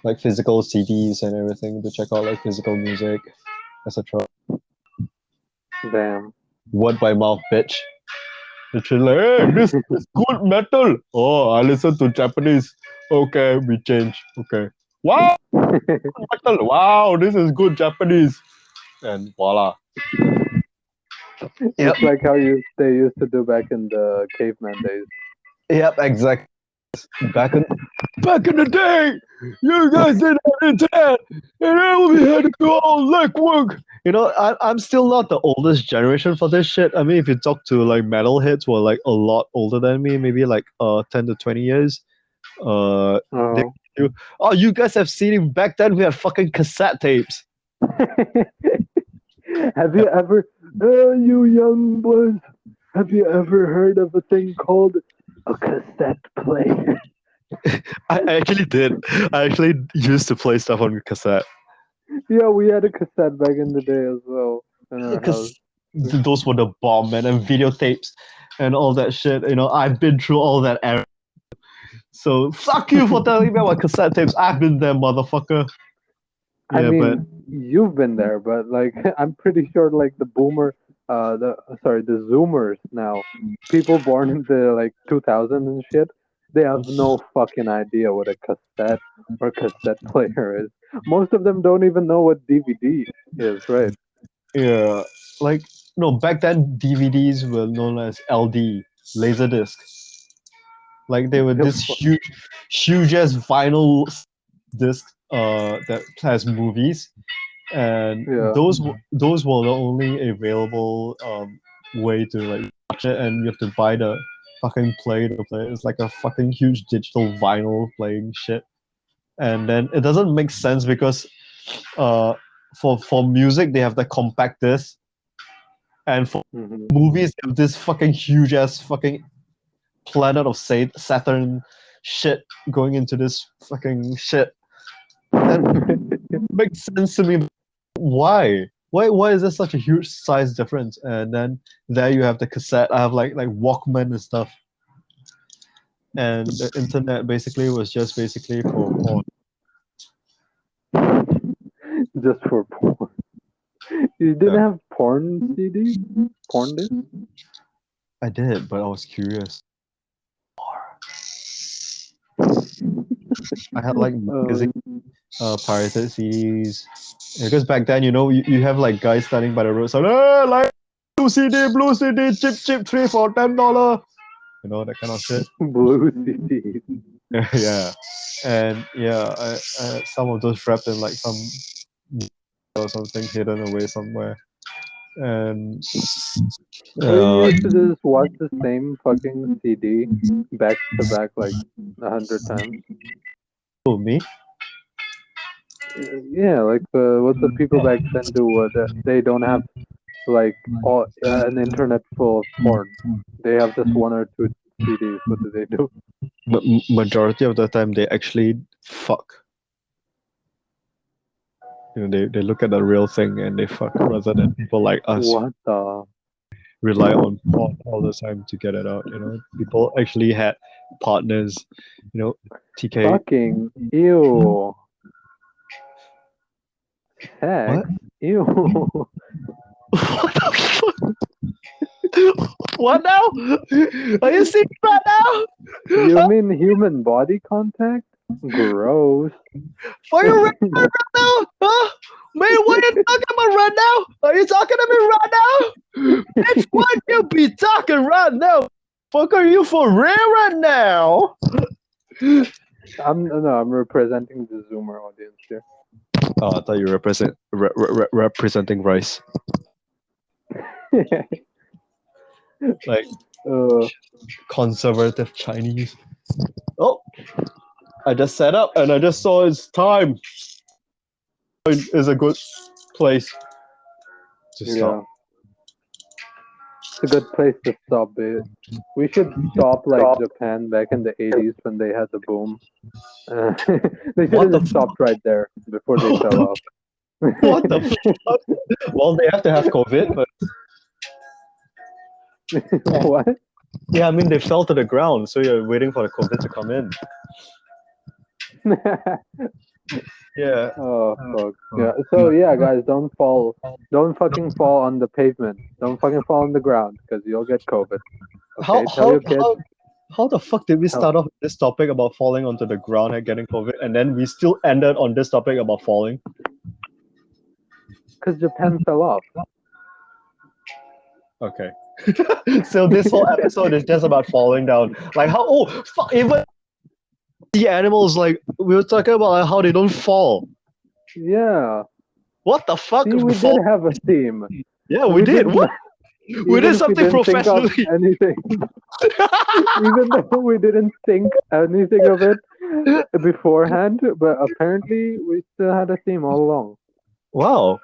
like physical CDs and everything to check out like physical music, etc. Damn. Word by mouth, bitch. Literally, like, hey, this is good metal. Oh, I listen to Japanese. Okay, we change. Okay. Wow, metal. Wow, this is good Japanese. And voila. Yep. It's like how they used to do back in the caveman days. Yep, exactly. Back in back in the day, you guys didn't have internet, and then we had to do all legwork. I'm still not the oldest generation for this shit. I mean, if you talk to like metalheads who are like a lot older than me, maybe like 10 to 20 years, they Oh. you oh you guys have seen it back then. We had fucking cassette tapes. Have you ever, you young boys, have you ever heard of a thing called a cassette player? I actually did. I actually used to play stuff on cassette. Yeah, we had a cassette back in the day as well in our house. Because those were the bomb, man, and videotapes and all that shit. I've been through all that era. So fuck you for telling me about cassette tapes. I've been there, motherfucker. I Yeah, but mean, you've been there, but like, I'm pretty sure like the Zoomers now, people born in the like 2000s and shit, they have no fucking idea what a cassette or cassette player is. Most of them don't even know what DVD is, right? yeah, like no, back then DVDs were known as LD, Laserdisc. Like they were this huge ass vinyl disc that has movies, and Yeah. those were the only available way to like watch it, and you have to buy the fucking play to play. It's like a fucking huge digital vinyl playing shit, and then it doesn't make sense because uh for music they have the compact disc, and for Hmm. movies they have this fucking huge ass fucking planet of Saturn shit going into this fucking shit. And makes sense to me. Why? Why is there such a huge size difference? And then there you have the cassette. I have like Walkman and stuff. And the internet basically was just basically for porn. Just for porn. You didn't Yeah, have porn CD? Porn disc? I did, but I was curious. I had like magazine, Uh, pirated CDs. Because back then, you have like guys standing by the roadside, hey, like blue CD, chip, 3 for $10. That kind of shit. blue CD. Yeah, and yeah, some of those wrapped in like some or something hidden away somewhere. And So you uh, used to just watch the same fucking CD back to back like 100 times. oh, me? Yeah, like what the people back then do. They don't have like an internet full of porn. They have just one or two CDs. What do they do? Majority of the time they actually fuck. They look at the real thing and they fuck rather than people like us What the rely on porn all the time to get it out. People actually had partners. TK. fucking ew? What? Sex? Ew. What the fuck? What now? Are you seeing me right now? You mean human body contact? Gross. Are you right now? Huh? Man, what are you talking about right now? Are you talking to me right now? Bitch, what you be talking right now? Fuck are you for real right now? I'm representing the Zoomer audience here. Oh, I thought you were representing rice. Like conservative Chinese. Oh, I just set up and I just saw it's time. Is a good place to stop. It's a good place to stop it. We should stop like Japan back in the 80s when they had the boom. They should have just stopped right there before they fell off. What the fuck? Well, they have to have COVID, but what? Yeah, I mean they fell to the ground, so you're waiting for the COVID to come in. Yeah. Oh fuck. Yeah. So yeah, guys, don't fucking fall on the pavement. Don't fucking fall on the ground because you'll get COVID. Okay. Tell your kids. How the fuck did we start off this topic about falling onto the ground and getting COVID, and then we still ended on this topic about falling? Because Japan fell off. Okay. So this whole episode is just about falling down. Like how? Oh, fuck! Even the animals, like we were talking about, like, how they don't fall. Yeah. What the fuck? See, we did have a theme. Yeah, we did. What? We did something professionally. Anything. Even though we didn't think anything of it beforehand, but apparently we still had a theme all along. Wow.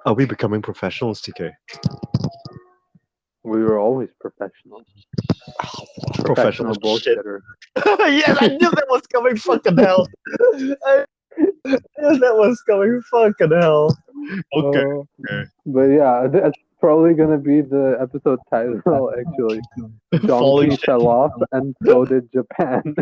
Are we becoming professionals, TK? We were always professional. Professional bullshitter. Yes, I knew that was coming. Fucking hell. I knew that was coming. Fucking hell. Okay. But yeah, that's probably gonna be the episode title. Actually, Donkey fell off, and so did Japan.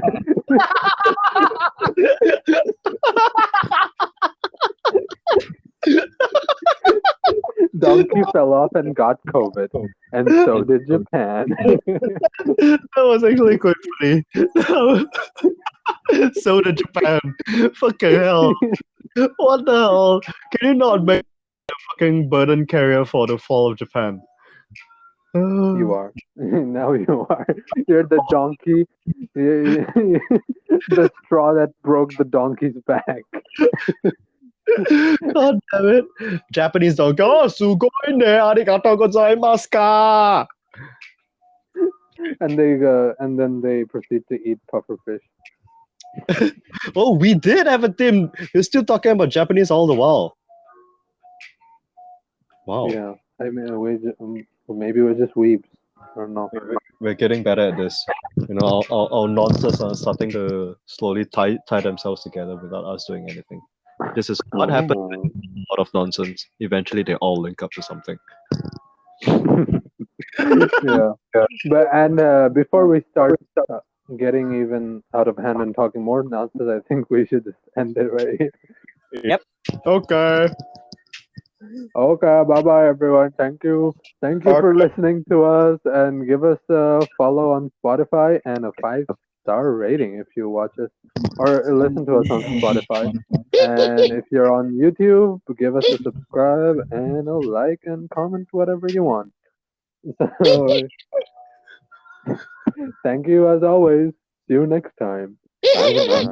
Donkey fell off and got COVID, and so did Japan. That was actually quite funny. So did Japan. Fucking hell. What the hell? Can you not make a fucking burden carrier for the fall of Japan? You are. Now you are. You're the donkey. The straw that broke the donkey's back. God damn it. Japanese donkey. Oh, sugoi ne. Arigatou gozaimasu ka. And then they proceed to eat pufferfish. Oh, we did have a theme. We're still talking about Japanese all the while. Wow. Yeah, I mean, maybe we're just weebs. I don't know. We're getting better at this. You know, our nonsense are starting to slowly tie themselves together without us doing anything. This is what happened with a lot of nonsense. Eventually, they all link up to something. Yeah. But before we start getting even out of hand and talking more nonsense, I think we should just end it right here. Yep. Okay. Okay. Bye bye, everyone. Thank you for listening to us, and give us a follow on Spotify and a 5-star rating if you watch us or listen to us on Spotify. And if you're on YouTube, give us a subscribe and a like and comment whatever you want. So, thank you as always. See you next time. Bye.